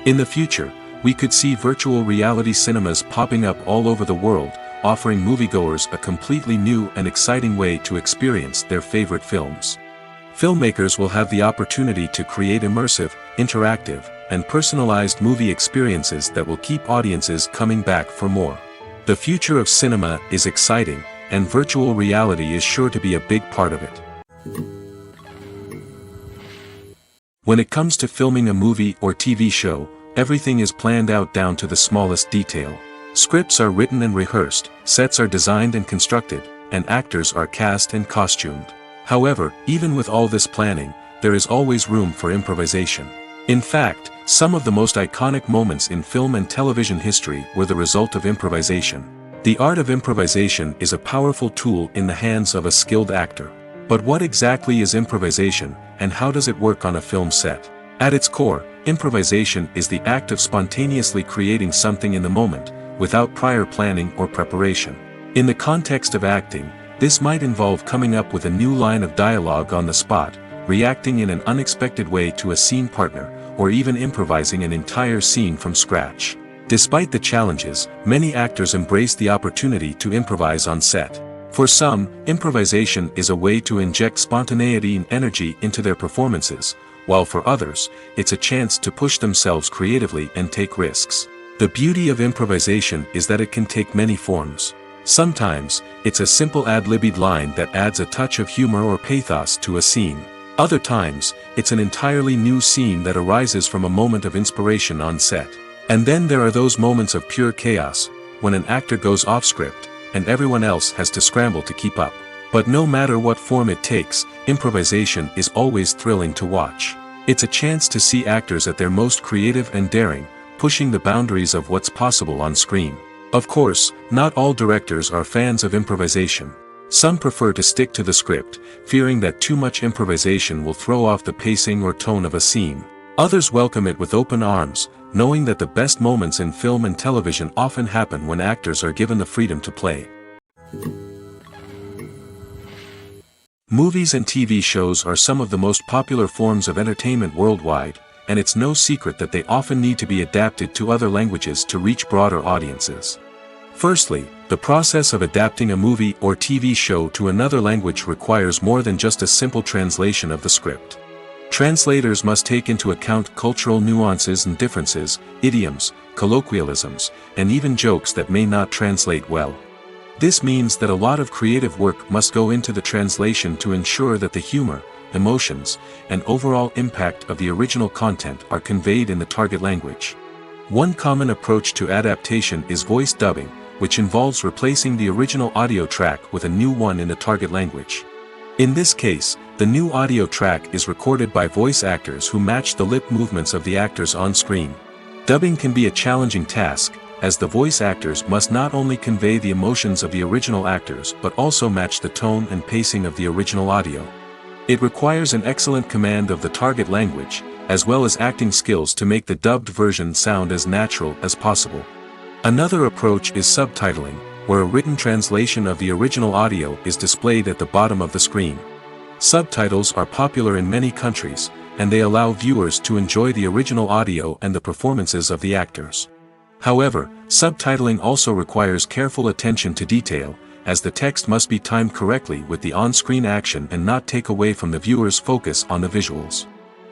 In the future, we could see virtual reality cinemas popping up all over the world, offering moviegoers a completely new and exciting way to experience their favorite films. Filmmakers will have the opportunity to create immersive, interactive, and personalized movie experiences that will keep audiences coming back for more. The future of cinema is exciting, and virtual reality is sure to be a big part of it. When it comes to filming a movie or TV show, everything is planned out down to the smallest detail. Scripts are written and rehearsed, sets are designed and constructed, and actors are cast and costumed. However, even with all this planning, there is always room for improvisation. In fact, some of the most iconic moments in film and television history were the result of improvisation. The art of improvisation is a powerful tool in the hands of a skilled actor. But what exactly is improvisation, and how does it work on a film set? At its core, improvisation is the act of spontaneously creating something in the moment, without prior planning or preparation. In the context of acting, this might involve coming up with a new line of dialogue on the spot, reacting in an unexpected way to a scene partner, or even improvising an entire scene from scratch. Despite the challenges, many actors embrace the opportunity to improvise on set. For some, improvisation is a way to inject spontaneity and energy into their performances, while for others, it's a chance to push themselves creatively and take risks. The beauty of improvisation is that it can take many forms. Sometimes, it's a simple ad-libbed line that adds a touch of humor or pathos to a scene. Other times, it's an entirely new scene that arises from a moment of inspiration on set. And then there are those moments of pure chaos, when an actor goes off script, and everyone else has to scramble to keep up. But no matter what form it takes, improvisation is always thrilling to watch. It's a chance to see actors at their most creative and daring, pushing the boundaries of what's possible on screen. Of course, not all directors are fans of improvisation. Some prefer to stick to the script, fearing that too much improvisation will throw off the pacing or tone of a scene. Others welcome it with open arms, knowing that the best moments in film and television often happen when actors are given the freedom to play. Movies and TV shows are some of the most popular forms of entertainment worldwide, and it's no secret that they often need to be adapted to other languages to reach broader audiences. Firstly, the process of adapting a movie or TV show to another language requires more than just a simple translation of the script. Translators must take into account cultural nuances and differences, idioms, colloquialisms, and even jokes that may not translate well. This means that a lot of creative work must go into the translation to ensure that the humor, emotions, and overall impact of the original content are conveyed in the target language. One common approach to adaptation is voice dubbing, which involves replacing the original audio track with a new one in the target language. In this case, the new audio track is recorded by voice actors who match the lip movements of the actors on screen. Dubbing can be a challenging task, as the voice actors must not only convey the emotions of the original actors but also match the tone and pacing of the original audio. It requires an excellent command of the target language, as well as acting skills to make the dubbed version sound as natural as possible. Another approach is subtitling, where a written translation of the original audio is displayed at the bottom of the screen. Subtitles are popular in many countries, and they allow viewers to enjoy the original audio and the performances of the actors. However, subtitling also requires careful attention to detail, as the text must be timed correctly with the on-screen action and not take away from the viewer's focus on the visuals.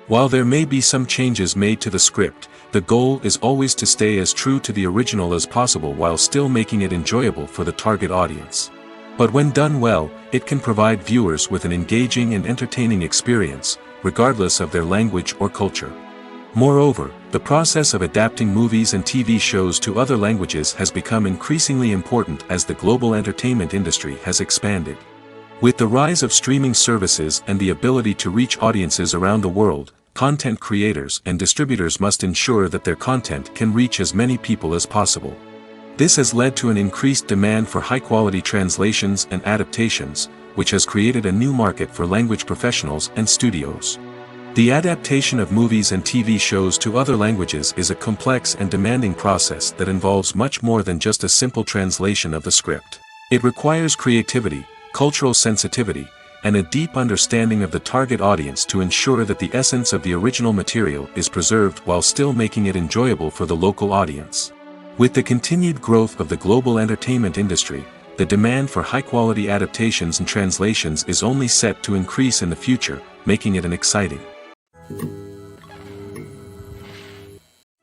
While there may be some changes made to the script, the goal is always to stay as true to the original as possible while still making it enjoyable for the target audience. But when done well, it can provide viewers with an engaging and entertaining experience, regardless of their language or culture. Moreover, the process of adapting movies and TV shows to other languages has become increasingly important as the global entertainment industry has expanded. With the rise of streaming services and the ability to reach audiences around the world, content creators and distributors must ensure that their content can reach as many people as possible. This has led to an increased demand for high-quality translations and adaptations, which has created a new market for language professionals and studios. The adaptation of movies and TV shows to other languages is a complex and demanding process that involves much more than just a simple translation of the script. It requires creativity, cultural sensitivity, and a deep understanding of the target audience to ensure that the essence of the original material is preserved while still making it enjoyable for the local audience. With the continued growth of the global entertainment industry, the demand for high-quality adaptations and translations is only set to increase in the future, making it an exciting.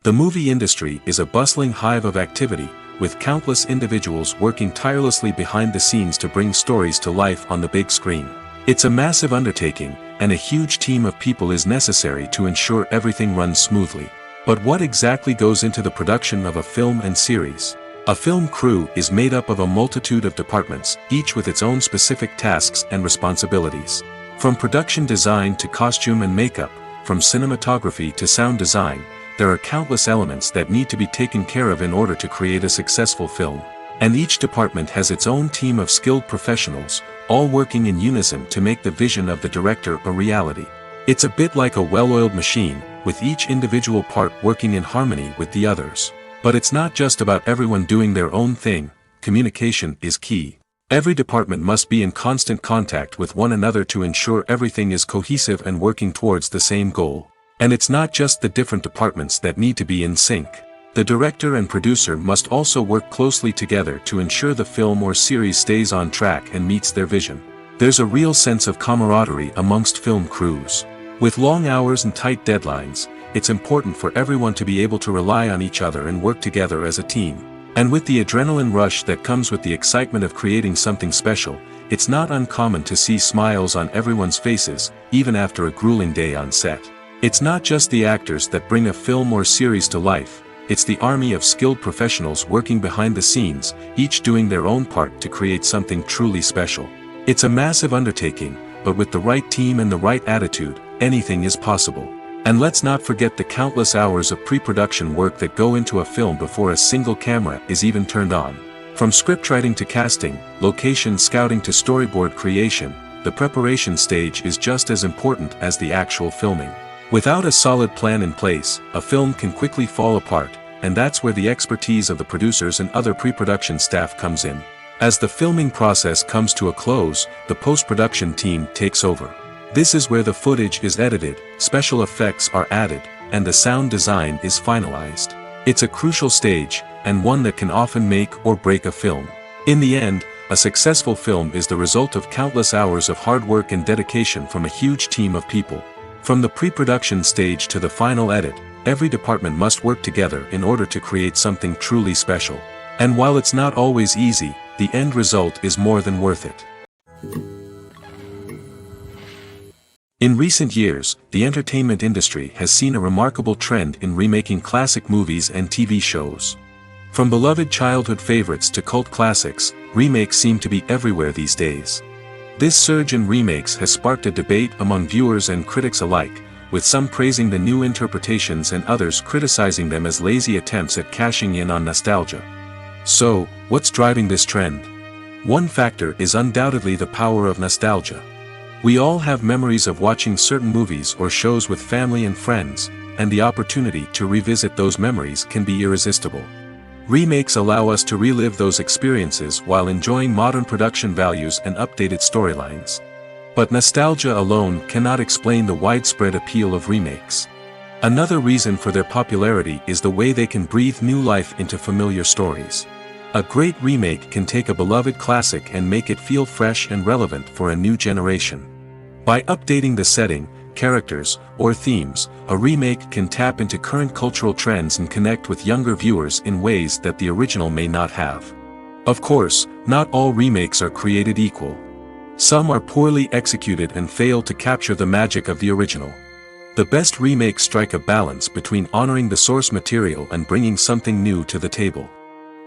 The movie industry is a bustling hive of activity, with countless individuals working tirelessly behind the scenes to bring stories to life on the big screen. It's a massive undertaking, and a huge team of people is necessary to ensure everything runs smoothly. But what exactly goes into the production of a film and series? A film crew is made up of a multitude of departments, each with its own specific tasks and responsibilities. From production design to costume and makeup, from cinematography to sound design, there are countless elements that need to be taken care of in order to create a successful film. And each department has its own team of skilled professionals, all working in unison to make the vision of the director a reality. It's a bit like a well-oiled machine, with each individual part working in harmony with the others. But it's not just about everyone doing their own thing. communication is key. Every department must be in constant contact with one another to ensure everything is cohesive and working towards the same goal. And it's not just the different departments that need to be in sync. The director and producer must also work closely together to ensure the film or series stays on track and meets their vision. There's a real sense of camaraderie amongst film crews. With long hours and tight deadlines, it's important for everyone to be able to rely on each other and work together as a team. And with the adrenaline rush that comes with the excitement of creating something special, it's not uncommon to see smiles on everyone's faces, even after a grueling day on set. It's not just the actors that bring a film or series to life, it's the army of skilled professionals working behind the scenes, each doing their own part to create something truly special. It's a massive undertaking, but with the right team and the right attitude, anything is possible. And let's not forget the countless hours of pre-production work that go into a film before a single camera is even turned on. From scriptwriting to casting, location scouting to storyboard creation, the preparation stage is just as important as the actual filming. Without a solid plan in place, a film can quickly fall apart, and that's where the expertise of the producers and other pre-production staff comes in. As the filming process comes to a close, the post-production team takes over. This is where the footage is edited, special effects are added, and the sound design is finalized. It's a crucial stage, and one that can often make or break a film. In the end, a successful film is the result of countless hours of hard work and dedication from a huge team of people. From the pre-production stage to the final edit, every department must work together in order to create something truly special. And while it's not always easy, the end result is more than worth it. In recent years, the entertainment industry has seen a remarkable trend in remaking classic movies and TV shows. From beloved childhood favorites to cult classics, remakes seem to be everywhere these days. This surge in remakes has sparked a debate among viewers and critics alike, with some praising the new interpretations and others criticizing them as lazy attempts at cashing in on nostalgia. So, what's driving this trend? One factor is undoubtedly the power of nostalgia. We all have memories of watching certain movies or shows with family and friends, and the opportunity to revisit those memories can be irresistible. Remakes allow us to relive those experiences while enjoying modern production values and updated storylines. But nostalgia alone cannot explain the widespread appeal of remakes. Another reason for their popularity is the way they can breathe new life into familiar stories. A great remake can take a beloved classic and make it feel fresh and relevant for a new generation. By updating the setting, characters, or themes, a remake can tap into current cultural trends and connect with younger viewers in ways that the original may not have. Of course, not all remakes are created equal. Some are poorly executed and fail to capture the magic of the original. The best remakes strike a balance between honoring the source material and bringing something new to the table.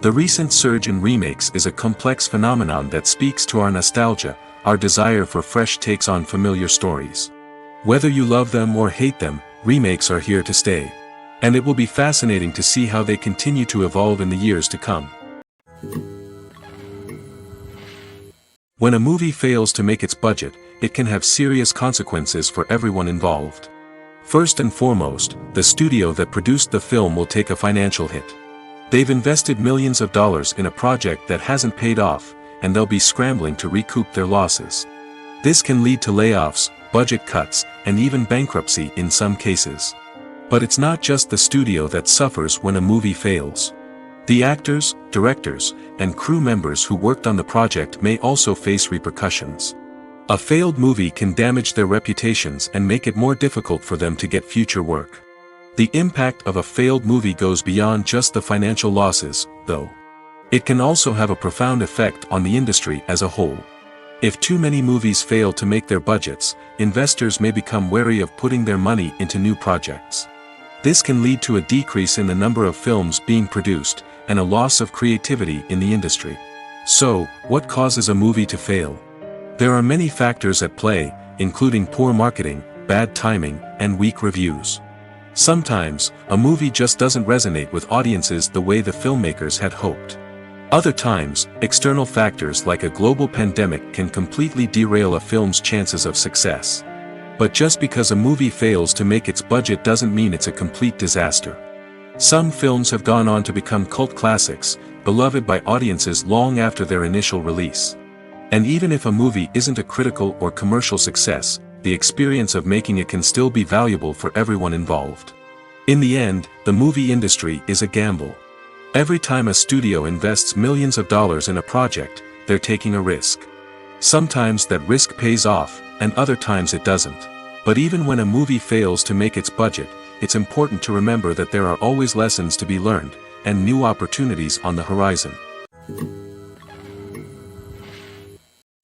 The recent surge in remakes is a complex phenomenon that speaks to our nostalgia, our desire for fresh takes on familiar stories. Whether you love them or hate them, remakes are here to stay. And it will be fascinating to see how they continue to evolve in the years to come. When a movie fails to make its budget, it can have serious consequences for everyone involved. First and foremost, the studio that produced the film will take a financial hit. They've invested millions of dollars in a project that hasn't paid off, and they'll be scrambling to recoup their losses. This can lead to layoffs, budget cuts, and even bankruptcy in some cases. But it's not just the studio that suffers when a movie fails. The actors, directors, and crew members who worked on the project may also face repercussions. A failed movie can damage their reputations and make it more difficult for them to get future work. The impact of a failed movie goes beyond just the financial losses, though. It can also have a profound effect on the industry as a whole. If too many movies fail to make their budgets, investors may become wary of putting their money into new projects. This can lead to a decrease in the number of films being produced, and a loss of creativity in the industry. So, what causes a movie to fail? There are many factors at play, including poor marketing, bad timing, and weak reviews. Sometimes, a movie just doesn't resonate with audiences the way the filmmakers had hoped. Other times, external factors like a global pandemic can completely derail a film's chances of success. But just because a movie fails to make its budget doesn't mean it's a complete disaster. Some films have gone on to become cult classics, beloved by audiences long after their initial release. And even if a movie isn't a critical or commercial success, the experience of making it can still be valuable for everyone involved. In the end, the movie industry is a gamble. Every time a studio invests millions of dollars in a project, they're taking a risk. Sometimes that risk pays off, and other times it doesn't. But even when a movie fails to make its budget, it's important to remember that there are always lessons to be learned, and new opportunities on the horizon.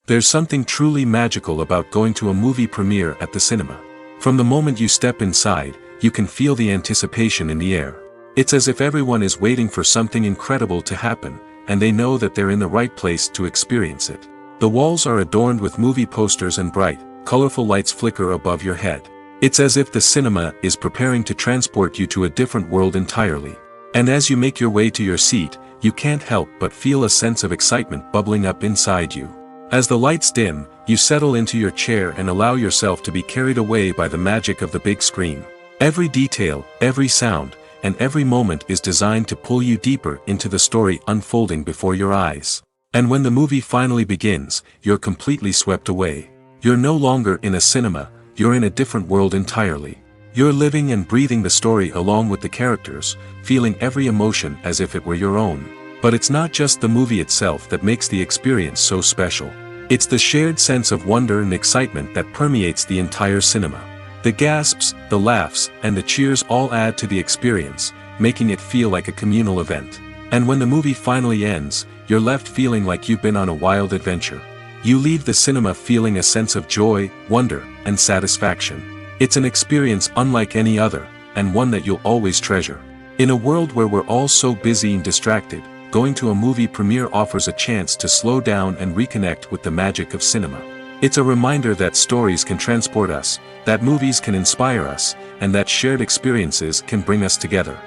There's something truly magical about going to a movie premiere at the cinema. From the moment you step inside, you can feel the anticipation in the air. It's as if everyone is waiting for something incredible to happen, and they know that they're in the right place to experience it. The walls are adorned with movie posters and bright, colorful lights flicker above your head. It's as if the cinema is preparing to transport you to a different world entirely. And as you make your way to your seat, you can't help but feel a sense of excitement bubbling up inside you. As the lights dim, you settle into your chair and allow yourself to be carried away by the magic of the big screen. Every detail, every sound, and every moment is designed to pull you deeper into the story unfolding before your eyes. And when the movie finally begins, you're completely swept away. You're no longer in a cinema, you're in a different world entirely. You're living and breathing the story along with the characters, feeling every emotion as if it were your own. But it's not just the movie itself that makes the experience so special. It's the shared sense of wonder and excitement that permeates the entire cinema. The gasps, the laughs, and the cheers all add to the experience, making it feel like a communal event. And when the movie finally ends, you're left feeling like you've been on a wild adventure. You leave the cinema feeling a sense of joy, wonder, and satisfaction. It's an experience unlike any other, and one that you'll always treasure. In a world where we're all so busy and distracted, going to a movie premiere offers a chance to slow down and reconnect with the magic of cinema. It's a reminder that stories can transport us, that movies can inspire us, and that shared experiences can bring us together.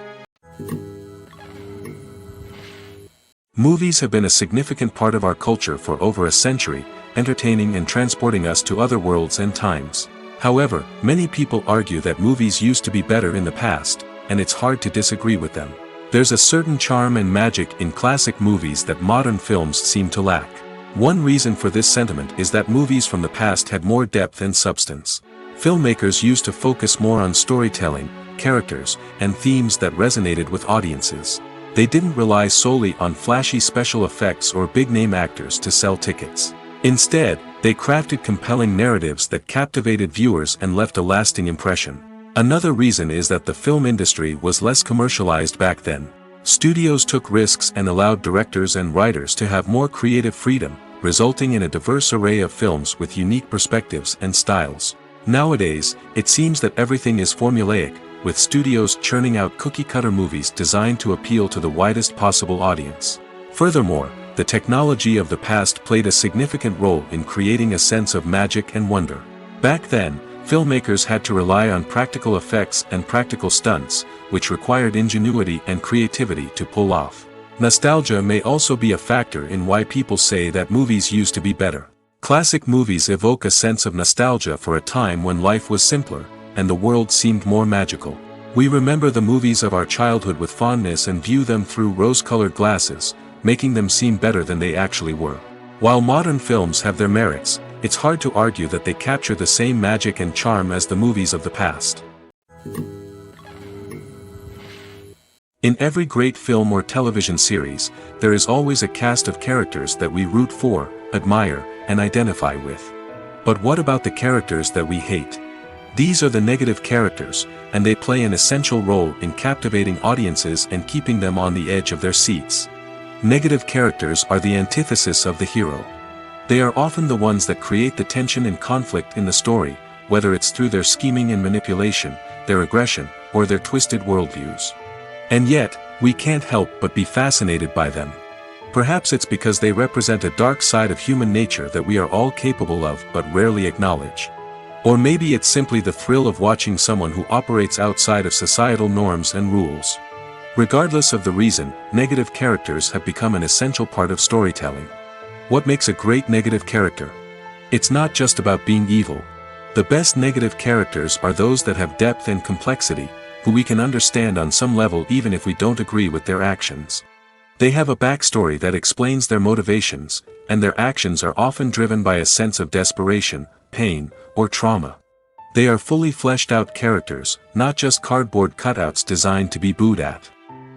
Movies have been a significant part of our culture for over a century, entertaining and transporting us to other worlds and times. However, many people argue that movies used to be better in the past, and it's hard to disagree with them. There's a certain charm and magic in classic movies that modern films seem to lack. One reason for this sentiment is that movies from the past had more depth and substance. Filmmakers used to focus more on storytelling, characters, and themes that resonated with audiences. They didn't rely solely on flashy special effects or big-name actors to sell tickets. Instead, they crafted compelling narratives that captivated viewers and left a lasting impression. Another reason is that the film industry was less commercialized back then. Studios took risks and allowed directors and writers to have more creative freedom, resulting in a diverse array of films with unique perspectives and styles. Nowadays, it seems that everything is formulaic, with studios churning out cookie-cutter movies designed to appeal to the widest possible audience. Furthermore, the technology of the past played a significant role in creating a sense of magic and wonder. Back then, filmmakers had to rely on practical effects and practical stunts, which required ingenuity and creativity to pull off. Nostalgia may also be a factor in why people say that movies used to be better. Classic movies evoke a sense of nostalgia for a time when life was simpler, and the world seemed more magical. We remember the movies of our childhood with fondness and view them through rose-colored glasses, making them seem better than they actually were. While modern films have their merits, it's hard to argue that they capture the same magic and charm as the movies of the past. In every great film or television series, there is always a cast of characters that we root for, admire, and identify with. But what about the characters that we hate? These are the negative characters, and they play an essential role in captivating audiences and keeping them on the edge of their seats. Negative characters are the antithesis of the hero. They are often the ones that create the tension and conflict in the story, whether it's through their scheming and manipulation, their aggression, or their twisted worldviews. And yet, we can't help but be fascinated by them. Perhaps it's because they represent a dark side of human nature that we are all capable of but rarely acknowledge. Or maybe it's simply the thrill of watching someone who operates outside of societal norms and rules. Regardless of the reason, negative characters have become an essential part of storytelling. What makes a great negative character? It's not just about being evil. The best negative characters are those that have depth and complexity, who we can understand on some level even if we don't agree with their actions. They have a backstory that explains their motivations, and their actions are often driven by a sense of desperation, pain, or trauma. They are fully fleshed out characters, not just cardboard cutouts designed to be booed at.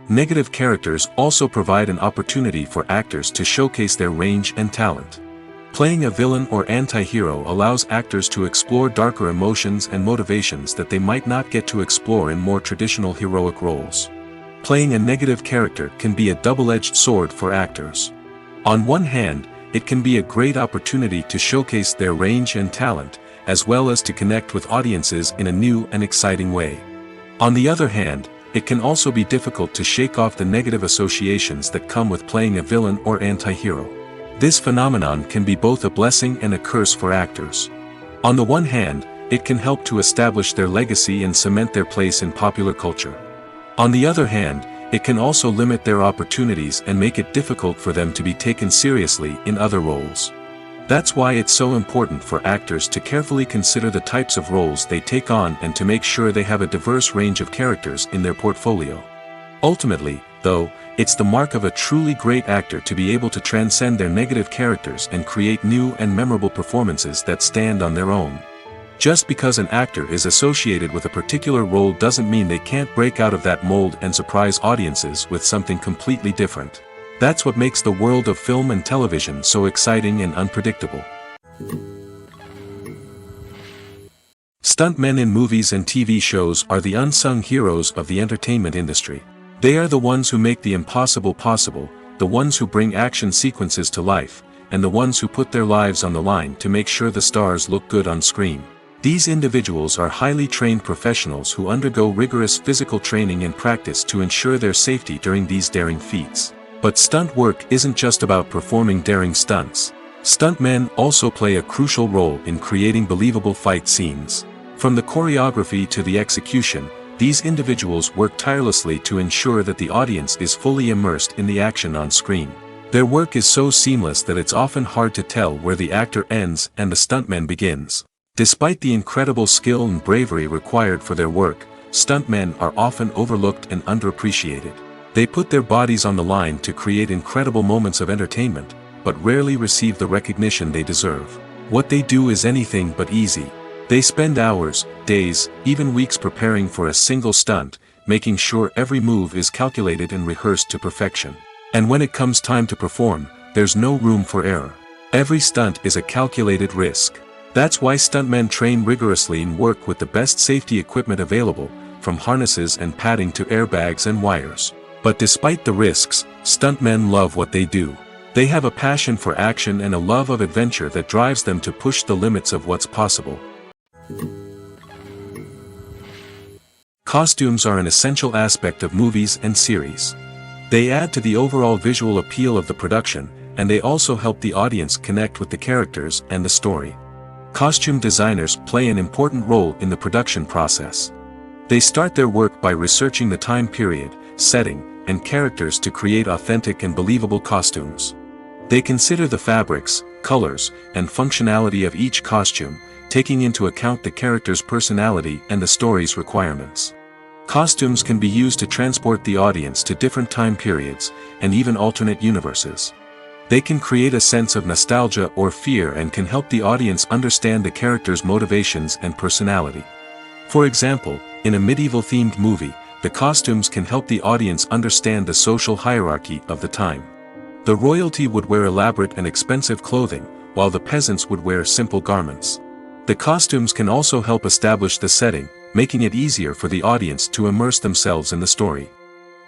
Negative characters also provide an opportunity for actors to showcase their range and talent. Playing a villain or anti-hero allows actors to explore darker emotions and motivations that they might not get to explore in more traditional heroic roles. Playing a negative character can be a double-edged sword for actors. On one hand, it can be a great opportunity to showcase their range and talent, as well as to connect with audiences in a new and exciting way. On the other hand, it can also be difficult to shake off the negative associations that come with playing a villain or anti-hero. This phenomenon can be both a blessing and a curse for actors. On the one hand, it can help to establish their legacy and cement their place in popular culture. On the other hand, it can also limit their opportunities and make it difficult for them to be taken seriously in other roles. That's why it's so important for actors to carefully consider the types of roles they take on and to make sure they have a diverse range of characters in their portfolio. Ultimately, though, it's the mark of a truly great actor to be able to transcend their negative characters and create new and memorable performances that stand on their own. Just because an actor is associated with a particular role doesn't mean they can't break out of that mold and surprise audiences with something completely different. That's what makes the world of film and television so exciting and unpredictable. Stuntmen in movies and TV shows are the unsung heroes of the entertainment industry. They are the ones who make the impossible possible, the ones who bring action sequences to life, and the ones who put their lives on the line to make sure the stars look good on screen. These individuals are highly trained professionals who undergo rigorous physical training and practice to ensure their safety during these daring feats. But stunt work isn't just about performing daring stunts. Stuntmen also play a crucial role in creating believable fight scenes. From the choreography to the execution, these individuals work tirelessly to ensure that the audience is fully immersed in the action on screen. Their work is so seamless that it's often hard to tell where the actor ends and the stuntman begins. Despite the incredible skill and bravery required for their work, stuntmen are often overlooked and underappreciated. They put their bodies on the line to create incredible moments of entertainment, but rarely receive the recognition they deserve. What they do is anything but easy. They spend hours, days, even weeks preparing for a single stunt, making sure every move is calculated and rehearsed to perfection. And when it comes time to perform, there's no room for error. Every stunt is a calculated risk. That's why stuntmen train rigorously and work with the best safety equipment available, from harnesses and padding to airbags and wires. But despite the risks, stuntmen love what they do. They have a passion for action and a love of adventure that drives them to push the limits of what's possible. Costumes are an essential aspect of movies and series. They add to the overall visual appeal of the production, and they also help the audience connect with the characters and the story. Costume designers play an important role in the production process. They start their work by researching the time period, setting, and characters to create authentic and believable costumes. They consider the fabrics, colors, and functionality of each costume, taking into account the character's personality and the story's requirements. Costumes can be used to transport the audience to different time periods, and even alternate universes. They can create a sense of nostalgia or fear and can help the audience understand the character's motivations and personality. For example, in a medieval-themed movie, the costumes can help the audience understand the social hierarchy of the time. The royalty would wear elaborate and expensive clothing, while the peasants would wear simple garments. The costumes can also help establish the setting, making it easier for the audience to immerse themselves in the story.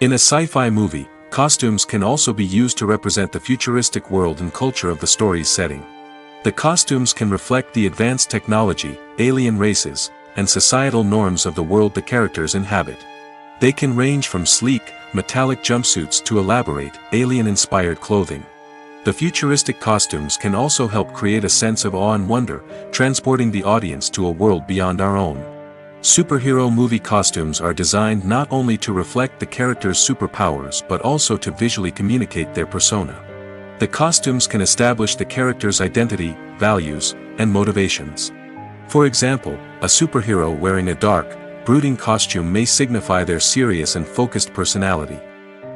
In a sci-fi movie, costumes can also be used to represent the futuristic world and culture of the story's setting. The costumes can reflect the advanced technology, alien races, and societal norms of the world the characters inhabit. They can range from sleek, metallic jumpsuits to elaborate, alien-inspired clothing. The futuristic costumes can also help create a sense of awe and wonder, transporting the audience to a world beyond our own. Superhero movie costumes are designed not only to reflect the character's superpowers but also to visually communicate their persona. The costumes can establish the character's identity, values, and motivations. For example, a superhero wearing a dark, brooding costume may signify their serious and focused personality.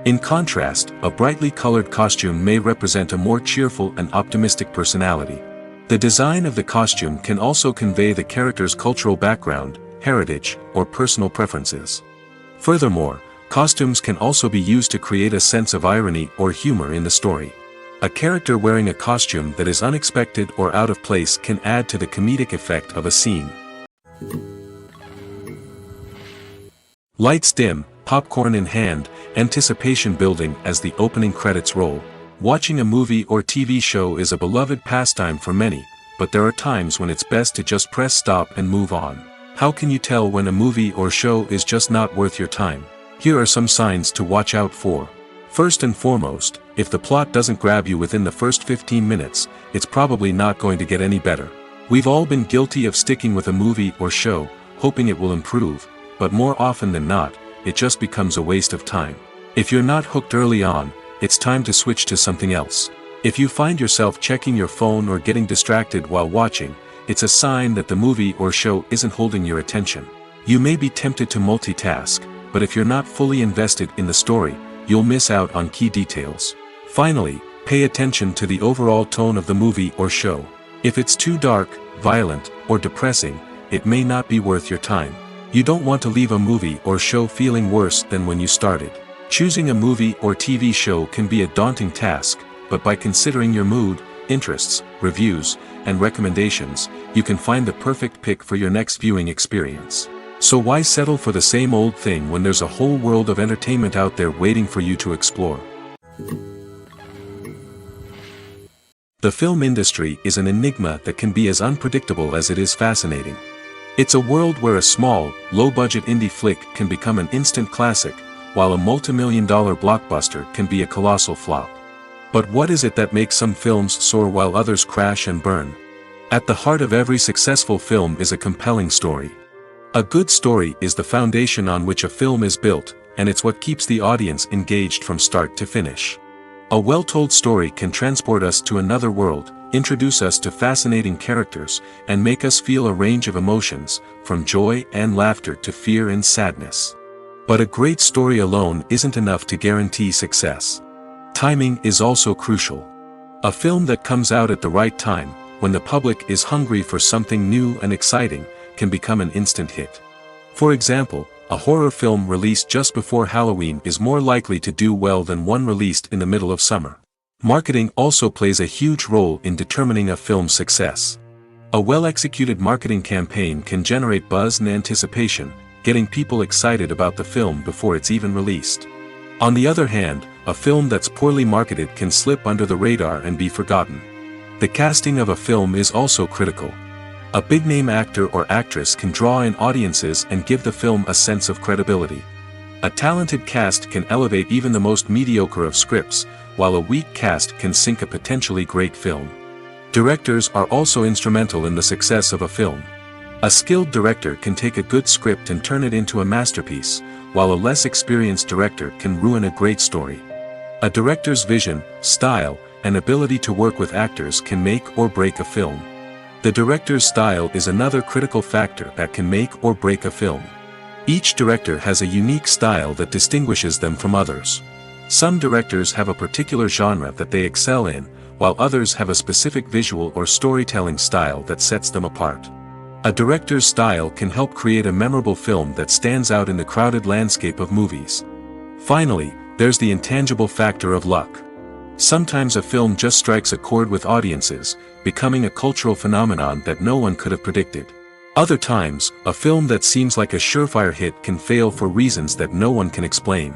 In contrast, a brightly colored costume may represent a more cheerful and optimistic personality. The design of the costume can also convey the character's cultural background, heritage, or personal preferences. Furthermore, costumes can also be used to create a sense of irony or humor in the story. A character wearing a costume that is unexpected or out of place can add to the comedic effect of a scene. Lights dim, popcorn in hand, anticipation building as the opening credits roll. Watching a movie or TV show is a beloved pastime for many, but there are times when it's best to just press stop and move on. How can you tell when a movie or show is just not worth your time? Here are some signs to watch out for. First and foremost, if the plot doesn't grab you within the first 15 minutes, it's probably not going to get any better. We've all been guilty of sticking with a movie or show, hoping it will improve, but more often than not, it just becomes a waste of time. If you're not hooked early on, it's time to switch to something else. If you find yourself checking your phone or getting distracted while watching, it's a sign that the movie or show isn't holding your attention. You may be tempted to multitask, but if you're not fully invested in the story, you'll miss out on key details. Finally, pay attention to the overall tone of the movie or show. If it's too dark, violent, or depressing, it may not be worth your time. You don't want to leave a movie or show feeling worse than when you started. Choosing a movie or TV show can be a daunting task, but by considering your mood, interests, reviews, and recommendations, you can find the perfect pick for your next viewing experience. So why settle for the same old thing when there's a whole world of entertainment out there waiting for you to explore? The film industry is an enigma that can be as unpredictable as it is fascinating. It's a world where a small, low-budget indie flick can become an instant classic, while a multi-million-dollar blockbuster can be a colossal flop. But what is it that makes some films soar while others crash and burn? At the heart of every successful film is a compelling story. A good story is the foundation on which a film is built, and it's what keeps the audience engaged from start to finish. A well-told story can transport us to another world, introduce us to fascinating characters, and make us feel a range of emotions, from joy and laughter to fear and sadness. But a great story alone isn't enough to guarantee success. Timing is also crucial. A film that comes out at the right time, when the public is hungry for something new and exciting, can become an instant hit. For example, a horror film released just before Halloween is more likely to do well than one released in the middle of summer. Marketing also plays a huge role in determining a film's success. A well-executed marketing campaign can generate buzz and anticipation, getting people excited about the film before it's even released. On the other hand, a film that's poorly marketed can slip under the radar and be forgotten. The casting of a film is also critical. A big-name actor or actress can draw in audiences and give the film a sense of credibility. A talented cast can elevate even the most mediocre of scripts, while a weak cast can sink a potentially great film. Directors are also instrumental in the success of a film. A skilled director can take a good script and turn it into a masterpiece, while a less experienced director can ruin a great story. A director's vision, style, and ability to work with actors can make or break a film. The director's style is another critical factor that can make or break a film. Each director has a unique style that distinguishes them from others. Some directors have a particular genre that they excel in, while others have a specific visual or storytelling style that sets them apart. A director's style can help create a memorable film that stands out in the crowded landscape of movies. Finally, there's the intangible factor of luck. Sometimes a film just strikes a chord with audiences, becoming a cultural phenomenon that no one could have predicted. Other times, a film that seems like a surefire hit can fail for reasons that no one can explain.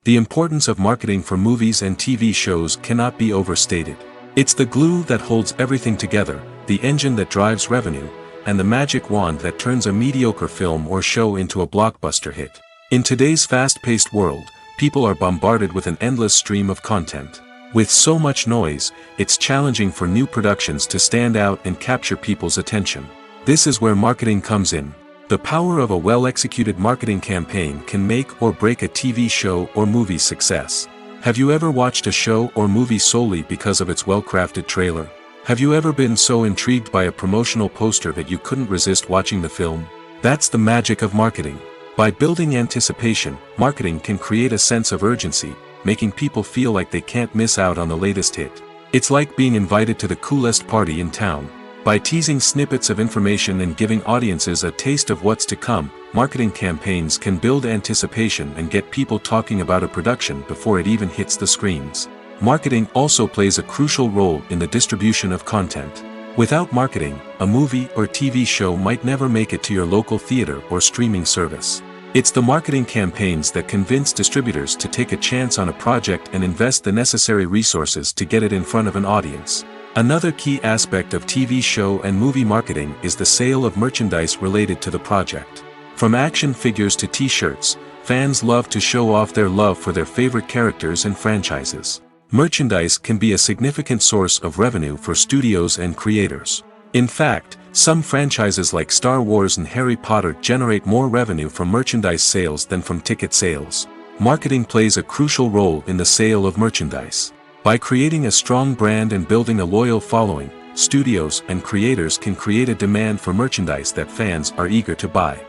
The importance of marketing for movies and TV shows cannot be overstated. It's the glue that holds everything together, the engine that drives revenue, and the magic wand that turns a mediocre film or show into a blockbuster hit. In today's fast-paced world, people are bombarded with an endless stream of content. With so much noise, it's challenging for new productions to stand out and capture people's attention. This is where marketing comes in. The power of a well-executed marketing campaign can make or break a TV show or movie's success. Have you ever watched a show or movie solely because of its well-crafted trailer? Have you ever been so intrigued by a promotional poster that you couldn't resist watching the film? That's the magic of marketing. By building anticipation, marketing can create a sense of urgency, making people feel like they can't miss out on the latest hit. It's like being invited to the coolest party in town. By teasing snippets of information and giving audiences a taste of what's to come, marketing campaigns can build anticipation and get people talking about a production before it even hits the screens. Marketing also plays a crucial role in the distribution of content. Without marketing, a movie or TV show might never make it to your local theater or streaming service. It's the marketing campaigns that convince distributors to take a chance on a project and invest the necessary resources to get it in front of an audience. Another key aspect of TV show and movie marketing is the sale of merchandise related to the project. From action figures to t-shirts, fans love to show off their love for their favorite characters and franchises. Merchandise can be a significant source of revenue for studios and creators. In fact, some franchises like Star Wars and Harry Potter generate more revenue from merchandise sales than from ticket sales. Marketing plays a crucial role in the sale of merchandise. By creating a strong brand and building a loyal following, studios and creators can create a demand for merchandise that fans are eager to buy.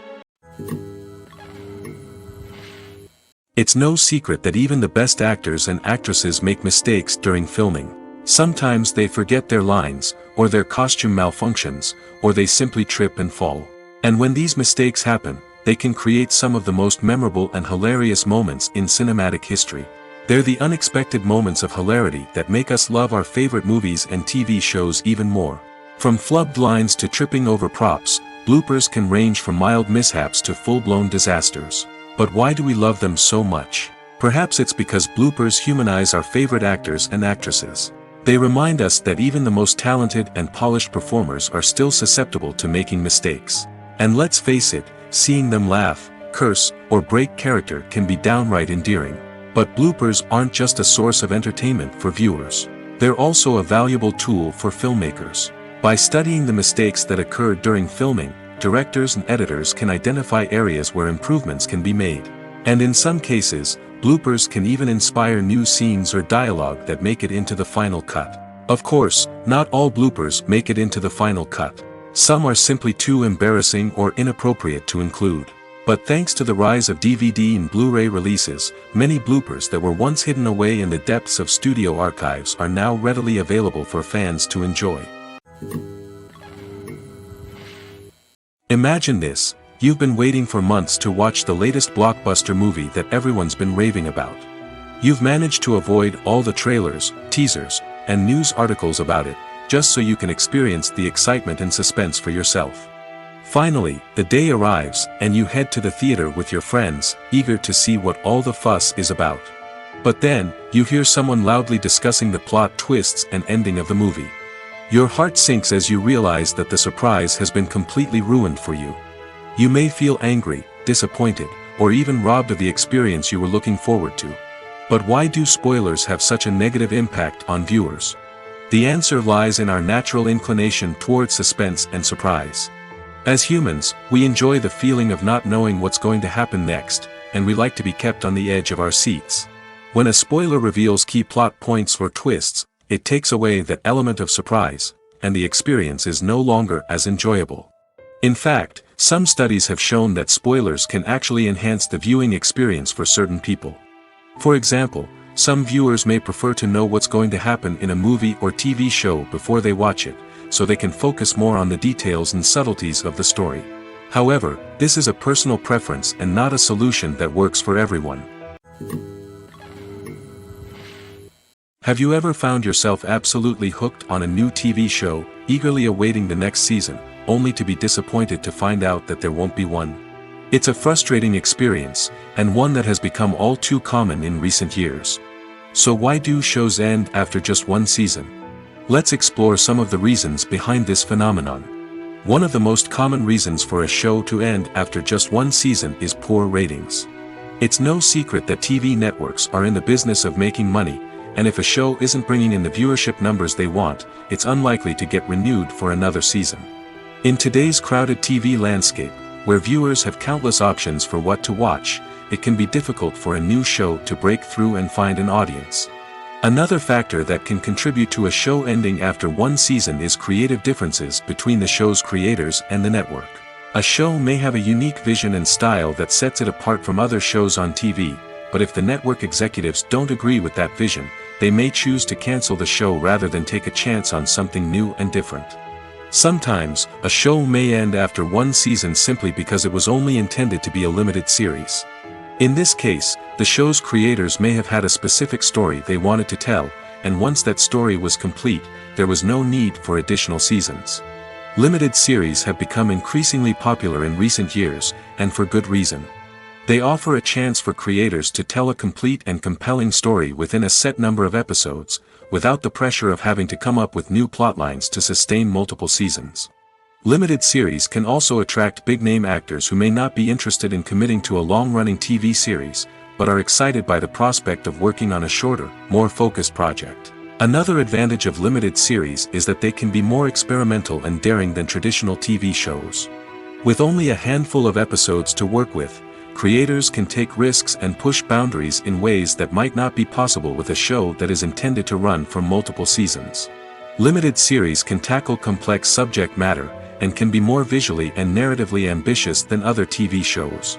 It's no secret that even the best actors and actresses make mistakes during filming. Sometimes they forget their lines, or their costume malfunctions, or they simply trip and fall. And when these mistakes happen, they can create some of the most memorable and hilarious moments in cinematic history. They're the unexpected moments of hilarity that make us love our favorite movies and TV shows even more. From flubbed lines to tripping over props, bloopers can range from mild mishaps to full-blown disasters. But why do we love them so much? Perhaps it's because bloopers humanize our favorite actors and actresses. They remind us that even the most talented and polished performers are still susceptible to making mistakes. And let's face it, seeing them laugh, curse, or break character can be downright endearing. But bloopers aren't just a source of entertainment for viewers. They're also a valuable tool for filmmakers. By studying the mistakes that occurred during filming, directors and editors can identify areas where improvements can be made. And in some cases, bloopers can even inspire new scenes or dialogue that make it into the final cut. Of course, not all bloopers make it into the final cut. Some are simply too embarrassing or inappropriate to include. But thanks to the rise of DVD and Blu-ray releases, many bloopers that were once hidden away in the depths of studio archives are now readily available for fans to enjoy. Imagine this. You've been waiting for months to watch the latest blockbuster movie that everyone's been raving about. You've managed to avoid all the trailers, teasers, and news articles about it, just so you can experience the excitement and suspense for yourself. Finally, the day arrives, and you head to the theater with your friends, eager to see what all the fuss is about. But then, you hear someone loudly discussing the plot twists and ending of the movie. Your heart sinks as you realize that the surprise has been completely ruined for you. You may feel angry, disappointed, or even robbed of the experience you were looking forward to. But why do spoilers have such a negative impact on viewers? The answer lies in our natural inclination toward suspense and surprise. As humans, we enjoy the feeling of not knowing what's going to happen next, and we like to be kept on the edge of our seats. When a spoiler reveals key plot points or twists, it takes away that element of surprise, and the experience is no longer as enjoyable. In fact, some studies have shown that spoilers can actually enhance the viewing experience for certain people. For example, some viewers may prefer to know what's going to happen in a movie or TV show before they watch it, so they can focus more on the details and subtleties of the story. However, this is a personal preference and not a solution that works for everyone. Have you ever found yourself absolutely hooked on a new TV show, eagerly awaiting the next season, only to be disappointed to find out that there won't be one? It's a frustrating experience, and one that has become all too common in recent years. So why do shows end after just one season? Let's explore some of the reasons behind this phenomenon. One of the most common reasons for a show to end after just one season is poor ratings. It's no secret that TV networks are in the business of making money, and if a show isn't bringing in the viewership numbers they want, it's unlikely to get renewed for another season. In today's crowded TV landscape, where viewers have countless options for what to watch, it can be difficult for a new show to break through and find an audience. Another factor that can contribute to a show ending after one season is creative differences between the show's creators and the network. A show may have a unique vision and style that sets it apart from other shows on TV, but if the network executives don't agree with that vision, they may choose to cancel the show rather than take a chance on something new and different. Sometimes, a show may end after one season simply because it was only intended to be a limited series. In this case, the show's creators may have had a specific story they wanted to tell, and once that story was complete, there was no need for additional seasons. Limited series have become increasingly popular in recent years, and for good reason. They offer a chance for creators to tell a complete and compelling story within a set number of episodes, without the pressure of having to come up with new plotlines to sustain multiple seasons. Limited series can also attract big-name actors who may not be interested in committing to a long-running TV series, but are excited by the prospect of working on a shorter, more focused project. Another advantage of limited series is that they can be more experimental and daring than traditional TV shows. With only a handful of episodes to work with, creators can take risks and push boundaries in ways that might not be possible with a show that is intended to run for multiple seasons. Limited series can tackle complex subject matter, and can be more visually and narratively ambitious than other TV shows.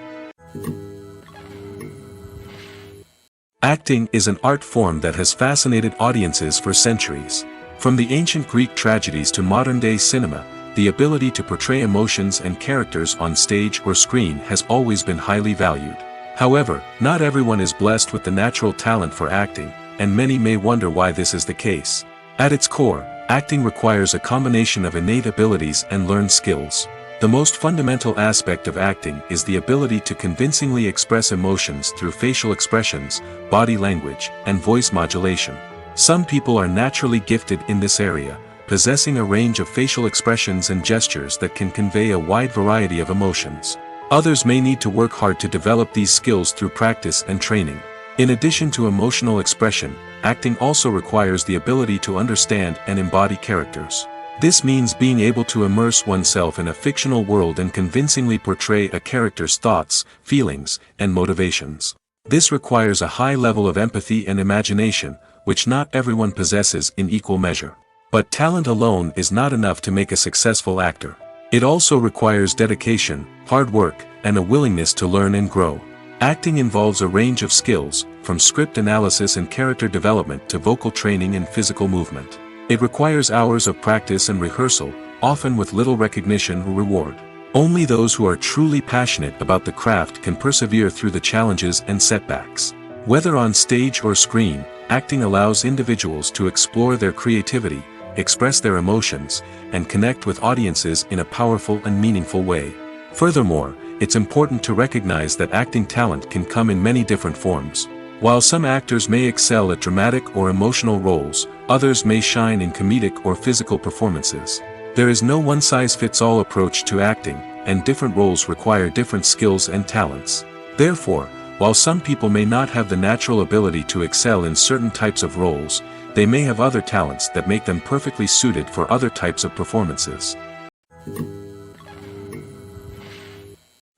Acting is an art form that has fascinated audiences for centuries. From the ancient Greek tragedies to modern-day cinema, the ability to portray emotions and characters on stage or screen has always been highly valued. However, not everyone is blessed with the natural talent for acting, and many may wonder why this is the case. At its core, acting requires a combination of innate abilities and learned skills. The most fundamental aspect of acting is the ability to convincingly express emotions through facial expressions, body language, and voice modulation. Some people are naturally gifted in this area, possessing a range of facial expressions and gestures that can convey a wide variety of emotions. Others may need to work hard to develop these skills through practice and training. In addition to emotional expression, acting also requires the ability to understand and embody characters. This means being able to immerse oneself in a fictional world and convincingly portray a character's thoughts, feelings, and motivations. This requires a high level of empathy and imagination, which not everyone possesses in equal measure. But talent alone is not enough to make a successful actor. It also requires dedication, hard work, and a willingness to learn and grow. Acting involves a range of skills, from script analysis and character development to vocal training and physical movement. It requires hours of practice and rehearsal, often with little recognition or reward. Only those who are truly passionate about the craft can persevere through the challenges and setbacks. Whether on stage or screen, acting allows individuals to explore their creativity, express their emotions, and connect with audiences in a powerful and meaningful way. Furthermore, it's important to recognize that acting talent can come in many different forms. While some actors may excel at dramatic or emotional roles, others may shine in comedic or physical performances. There is no one-size-fits-all approach to acting, and different roles require different skills and talents. Therefore, while some people may not have the natural ability to excel in certain types of roles, they may have other talents that make them perfectly suited for other types of performances.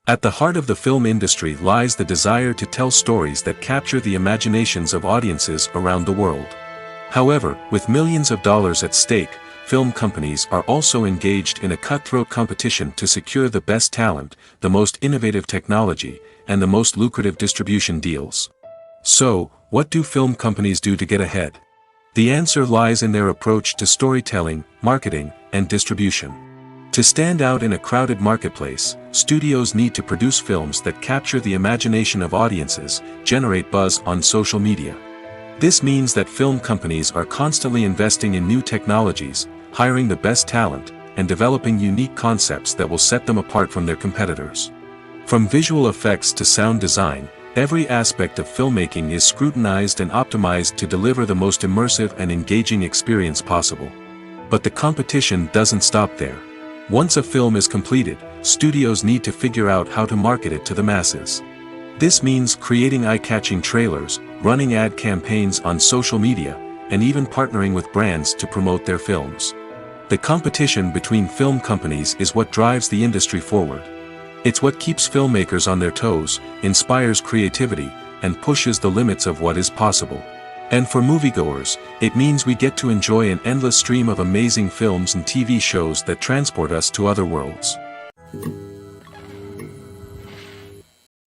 At the heart of the film industry lies the desire to tell stories that capture the imaginations of audiences around the world. However, with millions of dollars at stake, film companies are also engaged in a cutthroat competition to secure the best talent, the most innovative technology, and the most lucrative distribution deals. So, what do film companies do to get ahead? The answer lies in their approach to storytelling, marketing, and distribution. To stand out in a crowded marketplace, studios need to produce films that capture the imagination of audiences, generate buzz on social media. This means that film companies are constantly investing in new technologies, hiring the best talent, and developing unique concepts that will set them apart from their competitors. From visual effects to sound design, every aspect of filmmaking is scrutinized and optimized to deliver the most immersive and engaging experience possible. But the competition doesn't stop there. Once a film is completed, studios need to figure out how to market it to the masses. This means creating eye-catching trailers, running ad campaigns on social media, and even partnering with brands to promote their films. The competition between film companies is what drives the industry forward. It's what keeps filmmakers on their toes, inspires creativity, and pushes the limits of what is possible. And for moviegoers, it means we get to enjoy an endless stream of amazing films and TV shows that transport us to other worlds.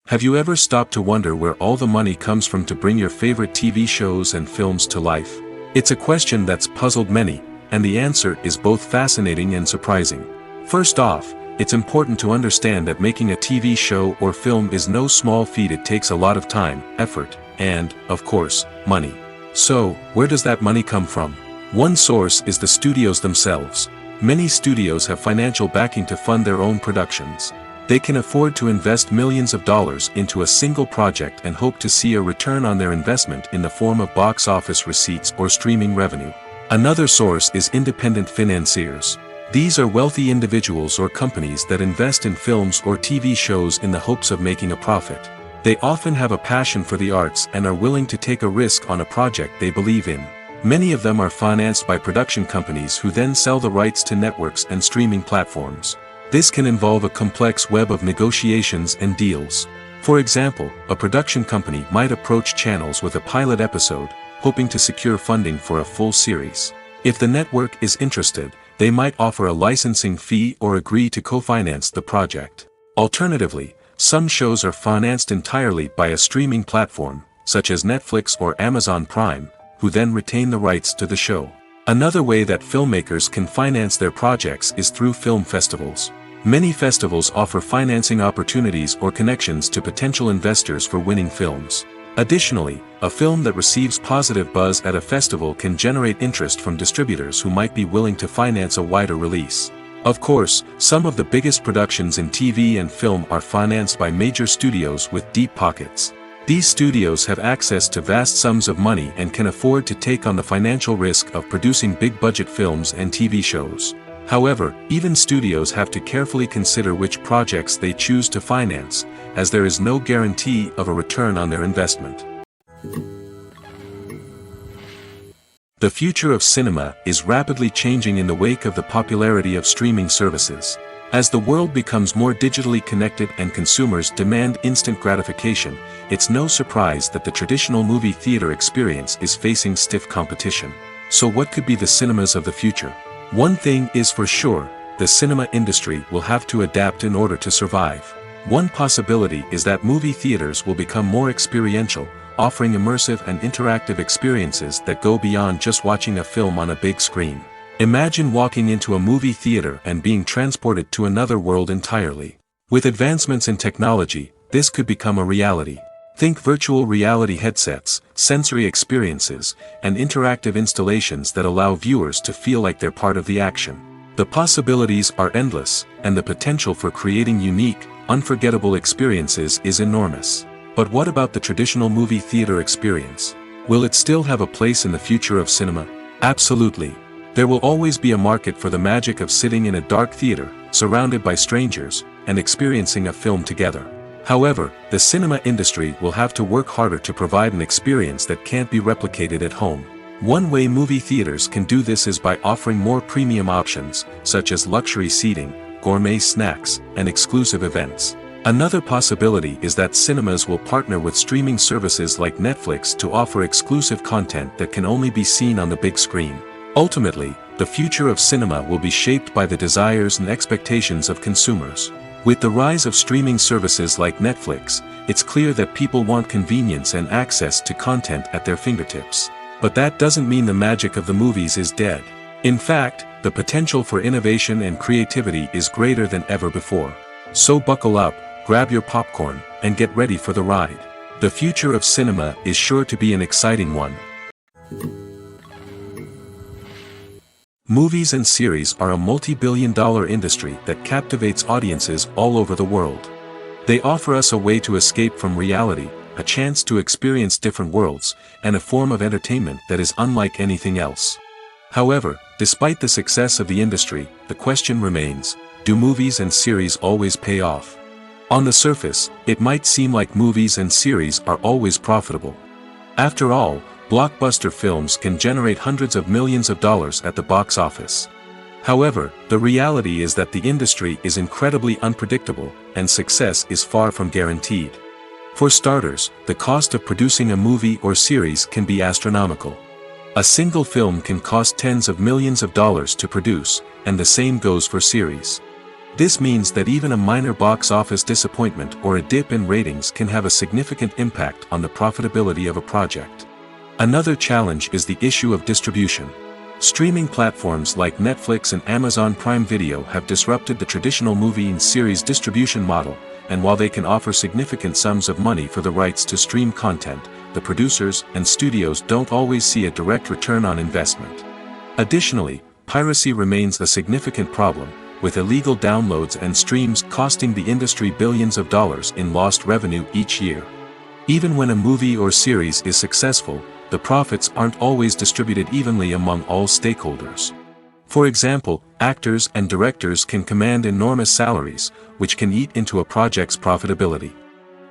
Have you ever stopped to wonder where all the money comes from to bring your favorite TV shows and films to life? It's a question that's puzzled many, and the answer is both fascinating and surprising. First off, it's important to understand that making a TV show or film is no small feat. It takes a lot of time, effort, and, of course, money. So, where does that money come from? One source is the studios themselves. Many studios have financial backing to fund their own productions. They can afford to invest millions of dollars into a single project and hope to see a return on their investment in the form of box office receipts or streaming revenue. Another source is independent financiers. These are wealthy individuals or companies that invest in films or TV shows in the hopes of making a profit. They often have a passion for the arts and are willing to take a risk on a project they believe in. Many of them are financed by production companies who then sell the rights to networks and streaming platforms. This can involve a complex web of negotiations and deals. For example, a production company might approach channels with a pilot episode, hoping to secure funding for a full series. If the network is interested, they might offer a licensing fee or agree to co-finance the project. Alternatively, some shows are financed entirely by a streaming platform, such as Netflix or Amazon Prime, who then retain the rights to the show. Another way that filmmakers can finance their projects is through film festivals. Many festivals offer financing opportunities or connections to potential investors for winning films. Additionally, a film that receives positive buzz at a festival can generate interest from distributors who might be willing to finance a wider release. Of course, some of the biggest productions in TV and film are financed by major studios with deep pockets. These studios have access to vast sums of money and can afford to take on the financial risk of producing big-budget films and TV shows. However, even studios have to carefully consider which projects they choose to finance, as there is no guarantee of a return on their investment. The future of cinema is rapidly changing in the wake of the popularity of streaming services. As the world becomes more digitally connected and consumers demand instant gratification, it's no surprise that the traditional movie theater experience is facing stiff competition. So what could be the cinemas of the future? One thing is for sure, the cinema industry will have to adapt in order to survive. One possibility is that movie theaters will become more experiential, offering immersive and interactive experiences that go beyond just watching a film on a big screen. Imagine walking into a movie theater and being transported to another world entirely. With advancements in technology, this could become a reality. Think virtual reality headsets, sensory experiences, and interactive installations that allow viewers to feel like they're part of the action. The possibilities are endless, and the potential for creating unique, unforgettable experiences is enormous. But what about the traditional movie theater experience? Will it still have a place in the future of cinema? Absolutely. There will always be a market for the magic of sitting in a dark theater, surrounded by strangers, and experiencing a film together. However, the cinema industry will have to work harder to provide an experience that can't be replicated at home. One way movie theaters can do this is by offering more premium options, such as luxury seating, gourmet snacks, and exclusive events. Another possibility is that cinemas will partner with streaming services like Netflix to offer exclusive content that can only be seen on the big screen. Ultimately, the future of cinema will be shaped by the desires and expectations of consumers. With the rise of streaming services like Netflix, it's clear that people want convenience and access to content at their fingertips. But that doesn't mean the magic of the movies is dead. In fact, the potential for innovation and creativity is greater than ever before. So buckle up, grab your popcorn, and get ready for the ride. The future of cinema is sure to be an exciting one. Movies and series are a multi-billion-dollar industry that captivates audiences all over the world. They offer us a way to escape from reality, a chance to experience different worlds, and a form of entertainment that is unlike anything else. However, despite the success of the industry, the question remains, do movies and series always pay off? On the surface, it might seem like movies and series are always profitable. After all, blockbuster films can generate hundreds of millions of dollars at the box office. However, the reality is that the industry is incredibly unpredictable, and success is far from guaranteed. For starters, the cost of producing a movie or series can be astronomical. A single film can cost tens of millions of dollars to produce, and the same goes for series. This means that even a minor box office disappointment or a dip in ratings can have a significant impact on the profitability of a project. Another challenge is the issue of distribution. Streaming platforms like Netflix and Amazon Prime Video have disrupted the traditional movie and series distribution model, and while they can offer significant sums of money for the rights to stream content, the producers and studios don't always see a direct return on investment. Additionally, piracy remains a significant problem, with illegal downloads and streams costing the industry billions of dollars in lost revenue each year. Even when a movie or series is successful, the profits aren't always distributed evenly among all stakeholders. For example, actors and directors can command enormous salaries, which can eat into a project's profitability.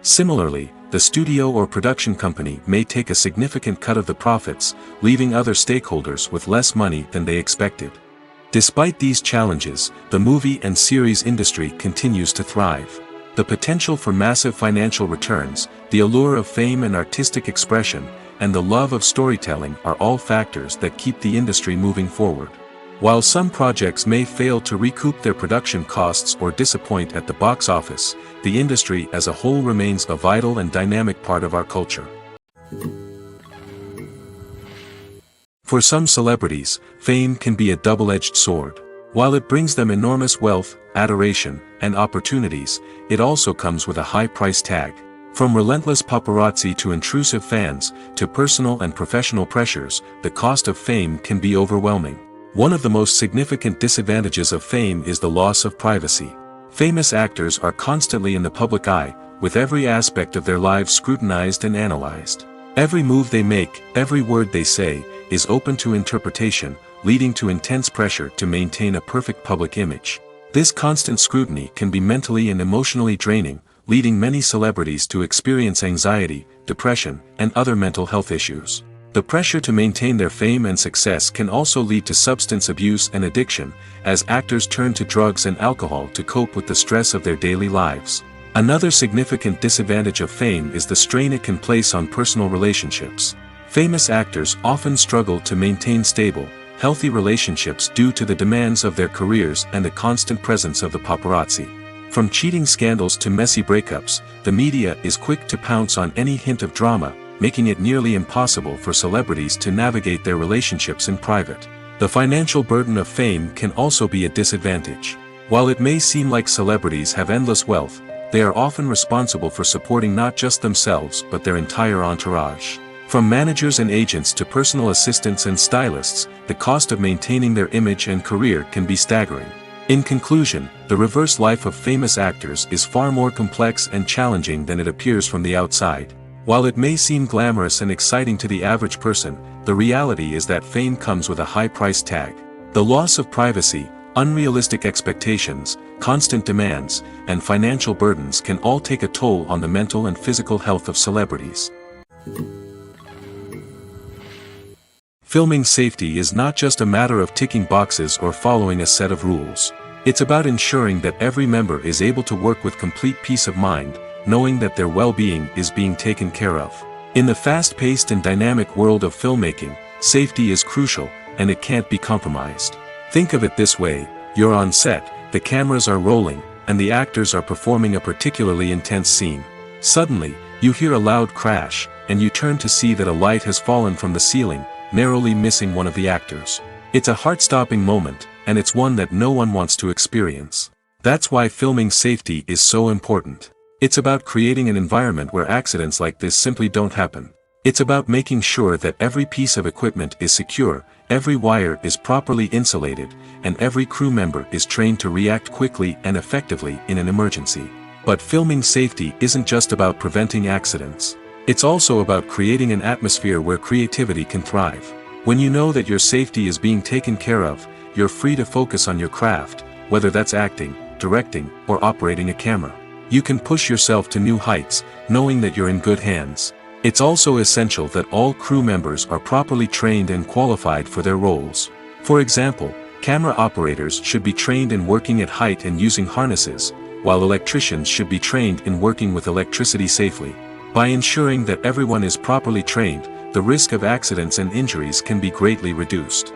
Similarly, the studio or production company may take a significant cut of the profits, leaving other stakeholders with less money than they expected. Despite these challenges, the movie and series industry continues to thrive. The potential for massive financial returns, the allure of fame and artistic expression, and the love of storytelling are all factors that keep the industry moving forward. While some projects may fail to recoup their production costs or disappoint at the box office, the industry as a whole remains a vital and dynamic part of our culture. For some celebrities, fame can be a double-edged sword. While it brings them enormous wealth, adoration, and opportunities, it also comes with a high price tag. From relentless paparazzi to intrusive fans, to personal and professional pressures, the cost of fame can be overwhelming. One of the most significant disadvantages of fame is the loss of privacy. Famous actors are constantly in the public eye, with every aspect of their lives scrutinized and analyzed. Every move they make, every word they say, is open to interpretation, leading to intense pressure to maintain a perfect public image. This constant scrutiny can be mentally and emotionally draining, leading many celebrities to experience anxiety, depression, and other mental health issues. The pressure to maintain their fame and success can also lead to substance abuse and addiction, as actors turn to drugs and alcohol to cope with the stress of their daily lives. Another significant disadvantage of fame is the strain it can place on personal relationships. Famous actors often struggle to maintain stable, healthy relationships due to the demands of their careers and the constant presence of the paparazzi. From cheating scandals to messy breakups, the media is quick to pounce on any hint of drama, making it nearly impossible for celebrities to navigate their relationships in private. The financial burden of fame can also be a disadvantage. While it may seem like celebrities have endless wealth, they are often responsible for supporting not just themselves but their entire entourage. From managers and agents to personal assistants and stylists, the cost of maintaining their image and career can be staggering. In conclusion, the reverse life of famous actors is far more complex and challenging than it appears from the outside. While it may seem glamorous and exciting to the average person, the reality is that fame comes with a high price tag. The loss of privacy, unrealistic expectations, constant demands, and financial burdens can all take a toll on the mental and physical health of celebrities. Filming safety is not just a matter of ticking boxes or following a set of rules. It's about ensuring that every member is able to work with complete peace of mind, knowing that their well-being is being taken care of. In the fast-paced and dynamic world of filmmaking, safety is crucial, and it can't be compromised. Think of it this way: you're on set, the cameras are rolling, and the actors are performing a particularly intense scene. Suddenly, you hear a loud crash, and you turn to see that a light has fallen from the ceiling, narrowly missing one of the actors. It's a heart-stopping moment, and it's one that no one wants to experience. That's why filming safety is so important. It's about creating an environment where accidents like this simply don't happen. It's about making sure that every piece of equipment is secure, every wire is properly insulated, and every crew member is trained to react quickly and effectively in an emergency. But filming safety isn't just about preventing accidents. It's also about creating an atmosphere where creativity can thrive. When you know that your safety is being taken care of, you're free to focus on your craft, whether that's acting, directing, or operating a camera. You can push yourself to new heights, knowing that you're in good hands. It's also essential that all crew members are properly trained and qualified for their roles. For example, camera operators should be trained in working at height and using harnesses, while electricians should be trained in working with electricity safely. By ensuring that everyone is properly trained, the risk of accidents and injuries can be greatly reduced.